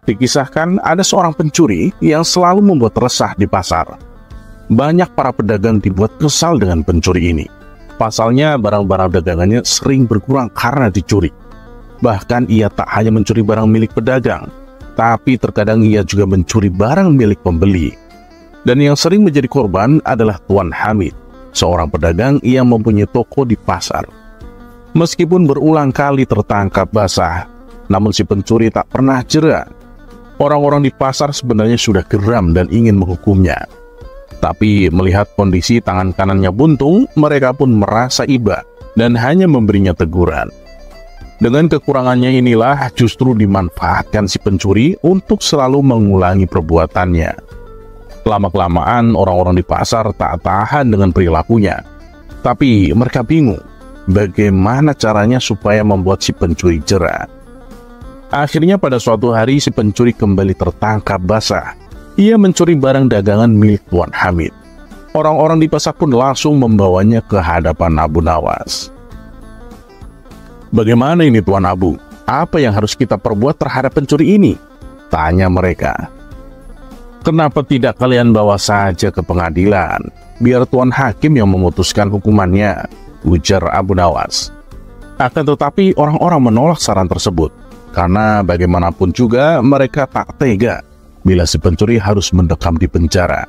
Dikisahkan ada seorang pencuri yang selalu membuat resah di pasar. Banyak para pedagang dibuat kesal dengan pencuri ini. Pasalnya barang-barang dagangannya sering berkurang karena dicuri. Bahkan ia tak hanya mencuri barang milik pedagang, tapi terkadang ia juga mencuri barang milik pembeli. Dan yang sering menjadi korban adalah Tuan Hamid, seorang pedagang yang mempunyai toko di pasar. Meskipun berulang kali tertangkap basah, namun si pencuri tak pernah jera. Orang-orang di pasar sebenarnya sudah geram dan ingin menghukumnya. Tapi melihat kondisi tangan kanannya buntung, mereka pun merasa iba dan hanya memberinya teguran. Dengan kekurangannya inilah justru dimanfaatkan si pencuri untuk selalu mengulangi perbuatannya. Lama-kelamaan orang-orang di pasar tak tahan dengan perilakunya. Tapi mereka bingung bagaimana caranya supaya membuat si pencuri jera. Akhirnya pada suatu hari si pencuri kembali tertangkap basah. Ia mencuri barang dagangan milik Tuan Hamid. Orang-orang di pasar pun langsung membawanya ke hadapan Abu Nawas. "Bagaimana ini Tuan Abu? Apa yang harus kita perbuat terhadap pencuri ini?" tanya mereka. "Kenapa tidak kalian bawa saja ke pengadilan? Biar Tuan Hakim yang memutuskan hukumannya," ujar Abu Nawas. Akan tetapi orang-orang menolak saran tersebut, karena bagaimanapun juga mereka tak tega bila si pencuri harus mendekam di penjara.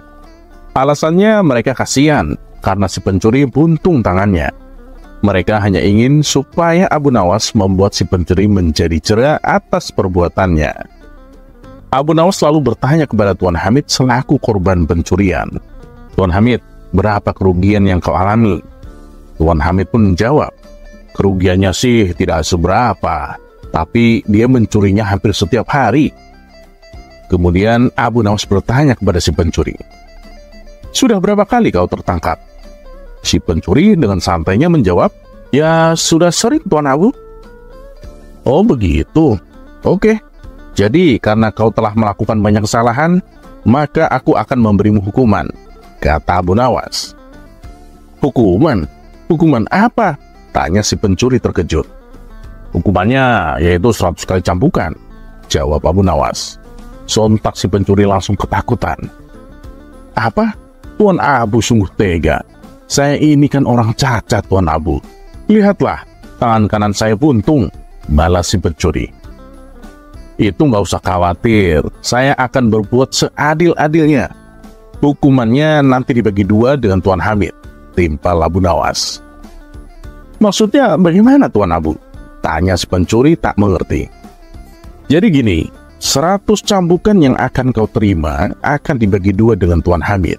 Alasannya mereka kasihan karena si pencuri buntung tangannya. Mereka hanya ingin supaya Abu Nawas membuat si pencuri menjadi jera atas perbuatannya. Abu Nawas selalu bertanya kepada Tuan Hamid selaku korban pencurian. "Tuan Hamid, berapa kerugian yang kau alami?" Tuan Hamid pun menjawab, "Kerugiannya sih tidak seberapa, tapi dia mencurinya hampir setiap hari." Kemudian Abu Nawas bertanya kepada si pencuri, "Sudah berapa kali kau tertangkap?" Si pencuri dengan santainya menjawab, "Ya sudah sering Tuan Abu." "Oh begitu, oke. Jadi karena kau telah melakukan banyak kesalahan, maka aku akan memberimu hukuman," kata Abu Nawas. "Hukuman? Hukuman apa?" tanya si pencuri terkejut. "Hukumannya yaitu 100 kali cambukan," jawab Abu Nawas. Sontak si pencuri langsung ketakutan. "Apa? Tuan Abu sungguh tega. Saya ini kan orang cacat Tuan Abu. Lihatlah, tangan kanan saya buntung," balas si pencuri. "Itu nggak usah khawatir, saya akan berbuat seadil-adilnya. Hukumannya nanti dibagi 2 dengan Tuan Hamid," timpal Abu Nawas. "Maksudnya bagaimana Tuan Abu?" tanya si pencuri tak mengerti. "Jadi gini, 100 cambukan yang akan kau terima akan dibagi 2 dengan Tuan Hamid.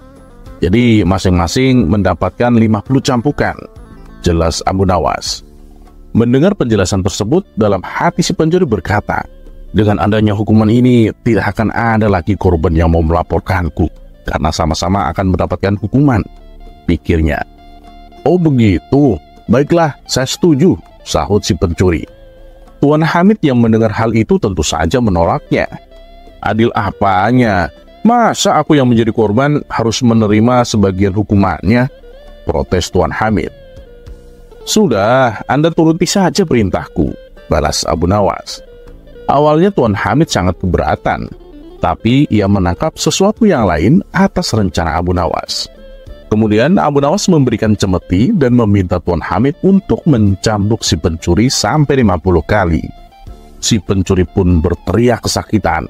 Jadi masing-masing mendapatkan 50 cambukan," jelas Abu Nawas. Mendengar penjelasan tersebut, dalam hati si pencuri berkata, "Dengan adanya hukuman ini, tidak akan ada lagi korban yang mau melaporkanku, karena sama-sama akan mendapatkan hukuman," pikirnya. "Oh begitu, baiklah, saya setuju," sahut si pencuri. Tuan Hamid yang mendengar hal itu tentu saja menolaknya. "Adil apanya? Masa aku yang menjadi korban harus menerima sebagian hukumannya?" protes Tuan Hamid. "Sudah, Anda turuti saja perintahku," balas Abu Nawas. Awalnya Tuan Hamid sangat keberatan, tapi ia menangkap sesuatu yang lain atas rencana Abu Nawas. Kemudian Abu Nawas memberikan cemeti dan meminta Tuan Hamid untuk mencambuk si pencuri sampai 50 kali. Si pencuri pun berteriak kesakitan.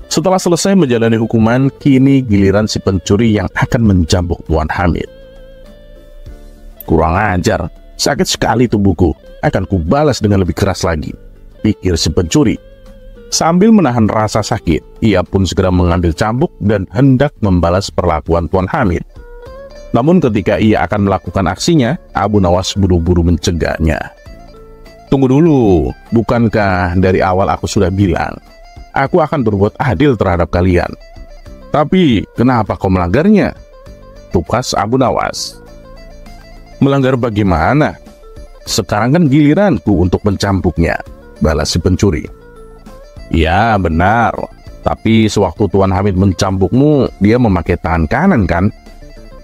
Setelah selesai menjalani hukuman, kini giliran si pencuri yang akan mencambuk Tuan Hamid. "Kurang ajar, sakit sekali tubuhku, akan kubalas dengan lebih keras lagi," pikir si pencuri. Sambil menahan rasa sakit, ia pun segera mengambil cambuk dan hendak membalas perlakuan Tuan Hamid. Namun ketika ia akan melakukan aksinya, Abu Nawas buru-buru mencegahnya. "Tunggu dulu, bukankah dari awal aku sudah bilang, aku akan berbuat adil terhadap kalian? Tapi kenapa kau melanggarnya?" tukas Abu Nawas. "Melanggar bagaimana? Sekarang kan giliranku untuk mencambuknya," balas si pencuri. "Ya benar, tapi sewaktu Tuan Hamid mencambukmu, dia memakai tangan kanan kan?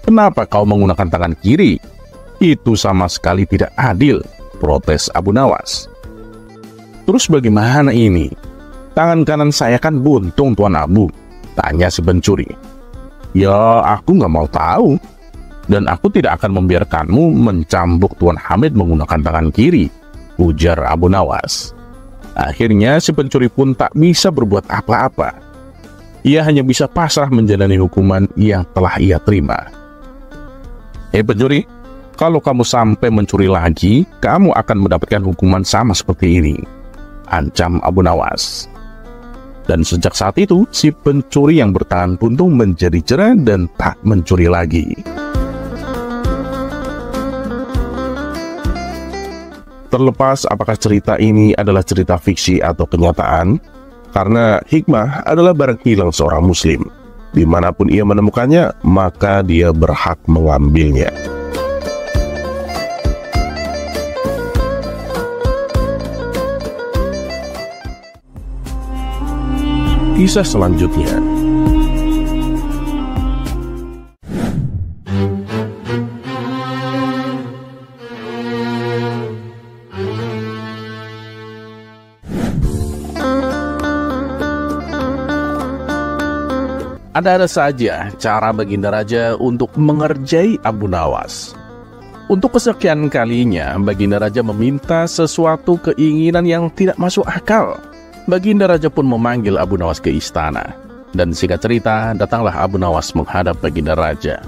Kenapa kau menggunakan tangan kiri? Itu sama sekali tidak adil," protes Abu Nawas. "Terus bagaimana ini? Tangan kanan saya kan buntung Tuan Abu," tanya si pencuri. "Ya aku nggak mau tahu, dan aku tidak akan membiarkanmu mencambuk Tuan Hamid menggunakan tangan kiri," ujar Abu Nawas. Akhirnya si pencuri pun tak bisa berbuat apa-apa. Ia hanya bisa pasrah menjalani hukuman yang telah ia terima. Pencuri, kalau kamu sampai mencuri lagi, kamu akan mendapatkan hukuman sama seperti ini, ancam Abu Nawas. Dan sejak saat itu, si pencuri yang bertahan buntung menjadi jera dan tak mencuri lagi. Terlepas apakah cerita ini adalah cerita fiksi atau kenyataan, karena hikmah adalah barang hilang seorang muslim. Dimanapun ia menemukannya, maka dia berhak mengambilnya. Kisah selanjutnya. Ada-ada saja cara Baginda Raja untuk mengerjai Abu Nawas. Untuk kesekian kalinya, Baginda Raja meminta sesuatu keinginan yang tidak masuk akal. Baginda Raja pun memanggil Abu Nawas ke istana. Dan singkat cerita, datanglah Abu Nawas menghadap Baginda Raja.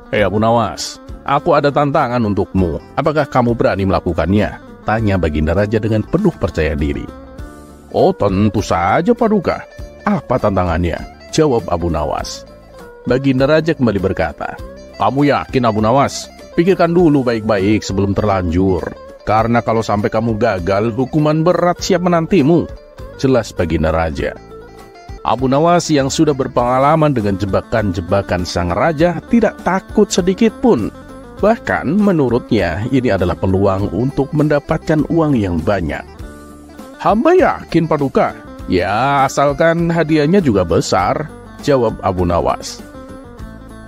Abu Nawas, aku ada tantangan untukmu. Apakah kamu berani melakukannya? Tanya Baginda Raja dengan penuh percaya diri. Oh, tentu saja Paduka. Apa tantangannya? Jawab Abu Nawas. Baginda Raja kembali berkata, kamu yakin Abu Nawas? Pikirkan dulu baik-baik sebelum terlanjur. Karena kalau sampai kamu gagal, hukuman berat siap menantimu. Jelas Baginda Raja. Abu Nawas yang sudah berpengalaman dengan jebakan-jebakan sang raja tidak takut sedikit pun. Bahkan menurutnya ini adalah peluang untuk mendapatkan uang yang banyak. Hamba yakin Paduka. Ya, asalkan hadiahnya juga besar, jawab Abu Nawas.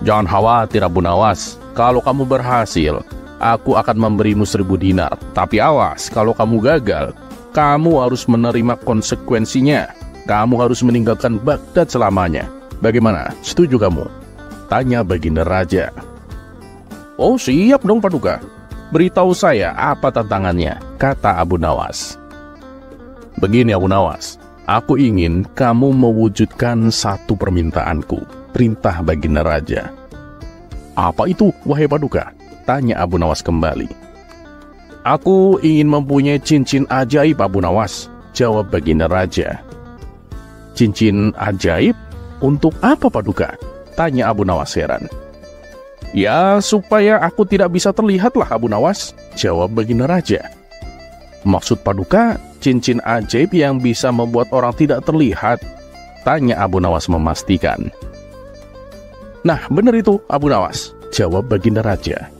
Jangan khawatir Abu Nawas, kalau kamu berhasil, aku akan memberimu 1000 dinar. Tapi awas, kalau kamu gagal, kamu harus menerima konsekuensinya. Kamu harus meninggalkan Baghdad selamanya. Bagaimana? Setuju kamu? Tanya Baginda Raja. Oh, siap dong Paduka. Beritahu saya apa tantangannya, kata Abu Nawas. Begini Abu Nawas, aku ingin kamu mewujudkan satu permintaanku, perintah Baginda Raja. Apa itu, wahai Paduka? Tanya Abu Nawas kembali. Aku ingin mempunyai cincin ajaib Abu Nawas, jawab Baginda Raja. Cincin ajaib? Untuk apa Paduka? Tanya Abu Nawas heran. Ya, supaya aku tidak bisa terlihatlah Abu Nawas, jawab Baginda Raja. Maksud Paduka, cincin ajaib yang bisa membuat orang tidak terlihat? Tanya Abu Nawas memastikan. Nah, benar itu Abu Nawas, jawab Baginda Raja.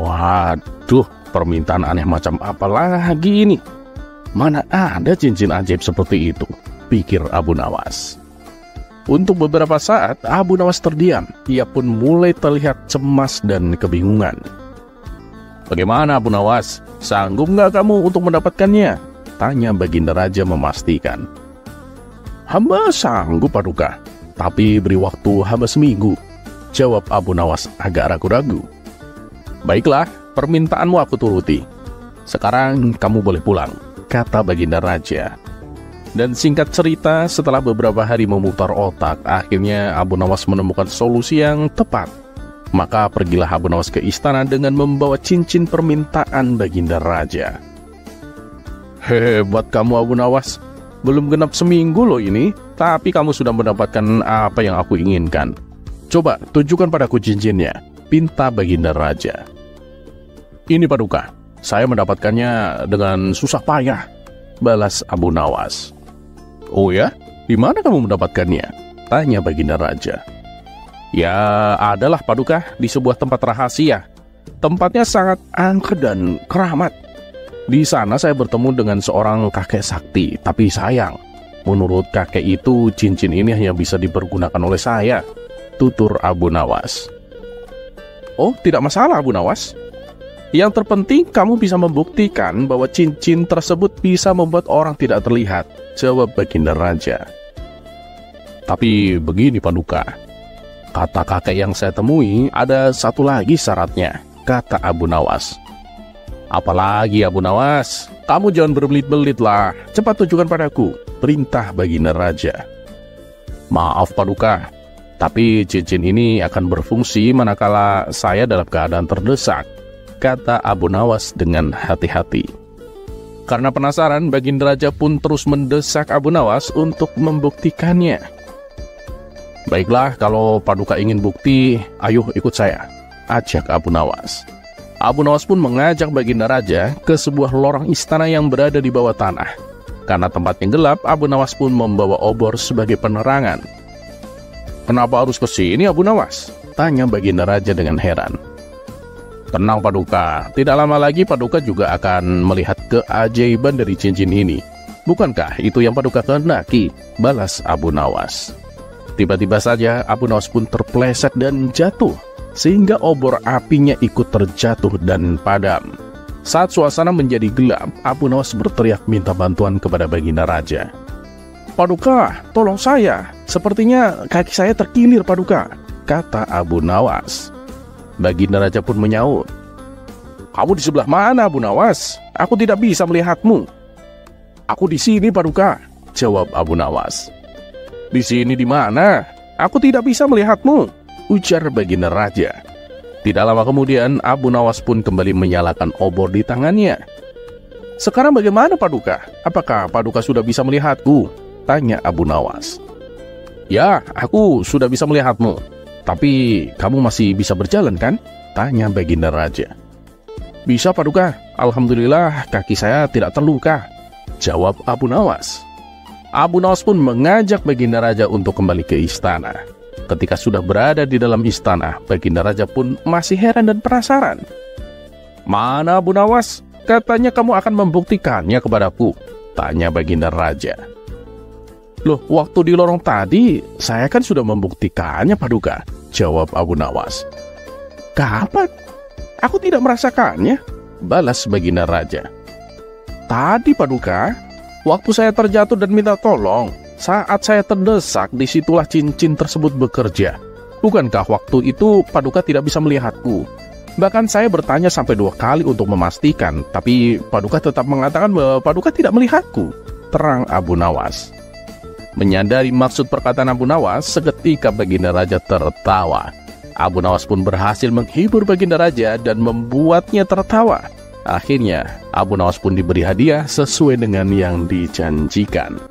Waduh, permintaan aneh macam apa lagi ini? Mana ada cincin ajaib seperti itu? Pikir Abu Nawas. Untuk beberapa saat, Abu Nawas terdiam. Ia pun mulai terlihat cemas dan kebingungan. Bagaimana Abu Nawas? Sanggup nggak kamu untuk mendapatkannya? Tanya Baginda Raja memastikan. Hamba sanggup Paduka, tapi beri waktu hamba seminggu, jawab Abu Nawas agak ragu-ragu. Baiklah, permintaanmu aku turuti. Sekarang kamu boleh pulang, kata Baginda Raja. Dan singkat cerita, setelah beberapa hari memutar otak, akhirnya Abu Nawas menemukan solusi yang tepat. Maka pergilah Abu Nawas ke istana dengan membawa cincin permintaan Baginda Raja. Hebat kamu Abu Nawas, belum genap seminggu loh ini, tapi kamu sudah mendapatkan apa yang aku inginkan. Coba tunjukkan padaku cincinnya, pinta Baginda Raja. Ini Paduka, saya mendapatkannya dengan susah payah, balas Abu Nawas. Oh ya, di mana kamu mendapatkannya? Tanya Baginda Raja. Ya, adalah Paduka di sebuah tempat rahasia. Tempatnya sangat angker dan keramat. Di sana saya bertemu dengan seorang kakek sakti, tapi sayang, menurut kakek itu cincin ini hanya bisa dipergunakan oleh saya, tutur Abu Nawas. Oh, tidak masalah Abu Nawas. Yang terpenting kamu bisa membuktikan bahwa cincin tersebut bisa membuat orang tidak terlihat, jawab Baginda Raja. Tapi begini Paduka, kata kakek yang saya temui ada satu lagi syaratnya, kata Abu Nawas. Apalagi Abu Nawas? Kamu jangan berbelit-belit lah, cepat tunjukkan padaku, perintah Baginda Raja. Maaf Paduka, tapi cincin ini akan berfungsi manakala saya dalam keadaan terdesak, kata Abu Nawas dengan hati-hati. Karena penasaran, Baginda Raja pun terus mendesak Abu Nawas untuk membuktikannya. Baiklah, kalau Paduka ingin bukti, ayo ikut saya, ajak Abu Nawas. Abu Nawas pun mengajak Baginda Raja ke sebuah lorong istana yang berada di bawah tanah. Karena tempatnya gelap, Abu Nawas pun membawa obor sebagai penerangan. Kenapa harus ke sini, Abu Nawas? Tanya Baginda Raja dengan heran. Tenang Paduka, tidak lama lagi Paduka juga akan melihat keajaiban dari cincin ini. Bukankah itu yang Paduka kehendaki? Balas Abu Nawas. Tiba-tiba saja Abu Nawas pun terpleset dan jatuh, sehingga obor apinya ikut terjatuh dan padam. Saat suasana menjadi gelap, Abu Nawas berteriak minta bantuan kepada Baginda Raja. Paduka, tolong saya. Sepertinya kaki saya terkilir Paduka, kata Abu Nawas. Baginda Raja pun menyaut. Kamu di sebelah mana Abu Nawas? Aku tidak bisa melihatmu. Aku di sini Paduka, jawab Abu Nawas. Di sini di mana? Aku tidak bisa melihatmu, ujar Baginda Raja. Tidak lama kemudian, Abu Nawas pun kembali menyalakan obor di tangannya. Sekarang bagaimana Paduka? Apakah Paduka sudah bisa melihatku? Tanya Abu Nawas. Ya, aku sudah bisa melihatmu. Tapi kamu masih bisa berjalan kan? Tanya Baginda Raja. Bisa Paduka, alhamdulillah kaki saya tidak terluka, jawab Abu Nawas. Abu Nawas pun mengajak Baginda Raja untuk kembali ke istana. Ketika sudah berada di dalam istana, Baginda Raja pun masih heran dan penasaran. Mana Abu Nawas? Katanya kamu akan membuktikannya kepadaku, tanya Baginda Raja. Loh, waktu di lorong tadi, saya kan sudah membuktikannya Paduka, jawab Abu Nawas. Kapan? Aku tidak merasakannya, balas Baginda Raja. Tadi Paduka, waktu saya terjatuh dan minta tolong, saat saya terdesak, disitulah cincin tersebut bekerja. Bukankah waktu itu Paduka tidak bisa melihatku? Bahkan saya bertanya sampai 2 kali untuk memastikan, tapi Paduka tetap mengatakan bahwa Paduka tidak melihatku, terang Abu Nawas. Menyadari maksud perkataan Abu Nawas, seketika Baginda Raja tertawa. Abu Nawas pun berhasil menghibur Baginda Raja dan membuatnya tertawa. Akhirnya, Abu Nawas pun diberi hadiah sesuai dengan yang dijanjikan.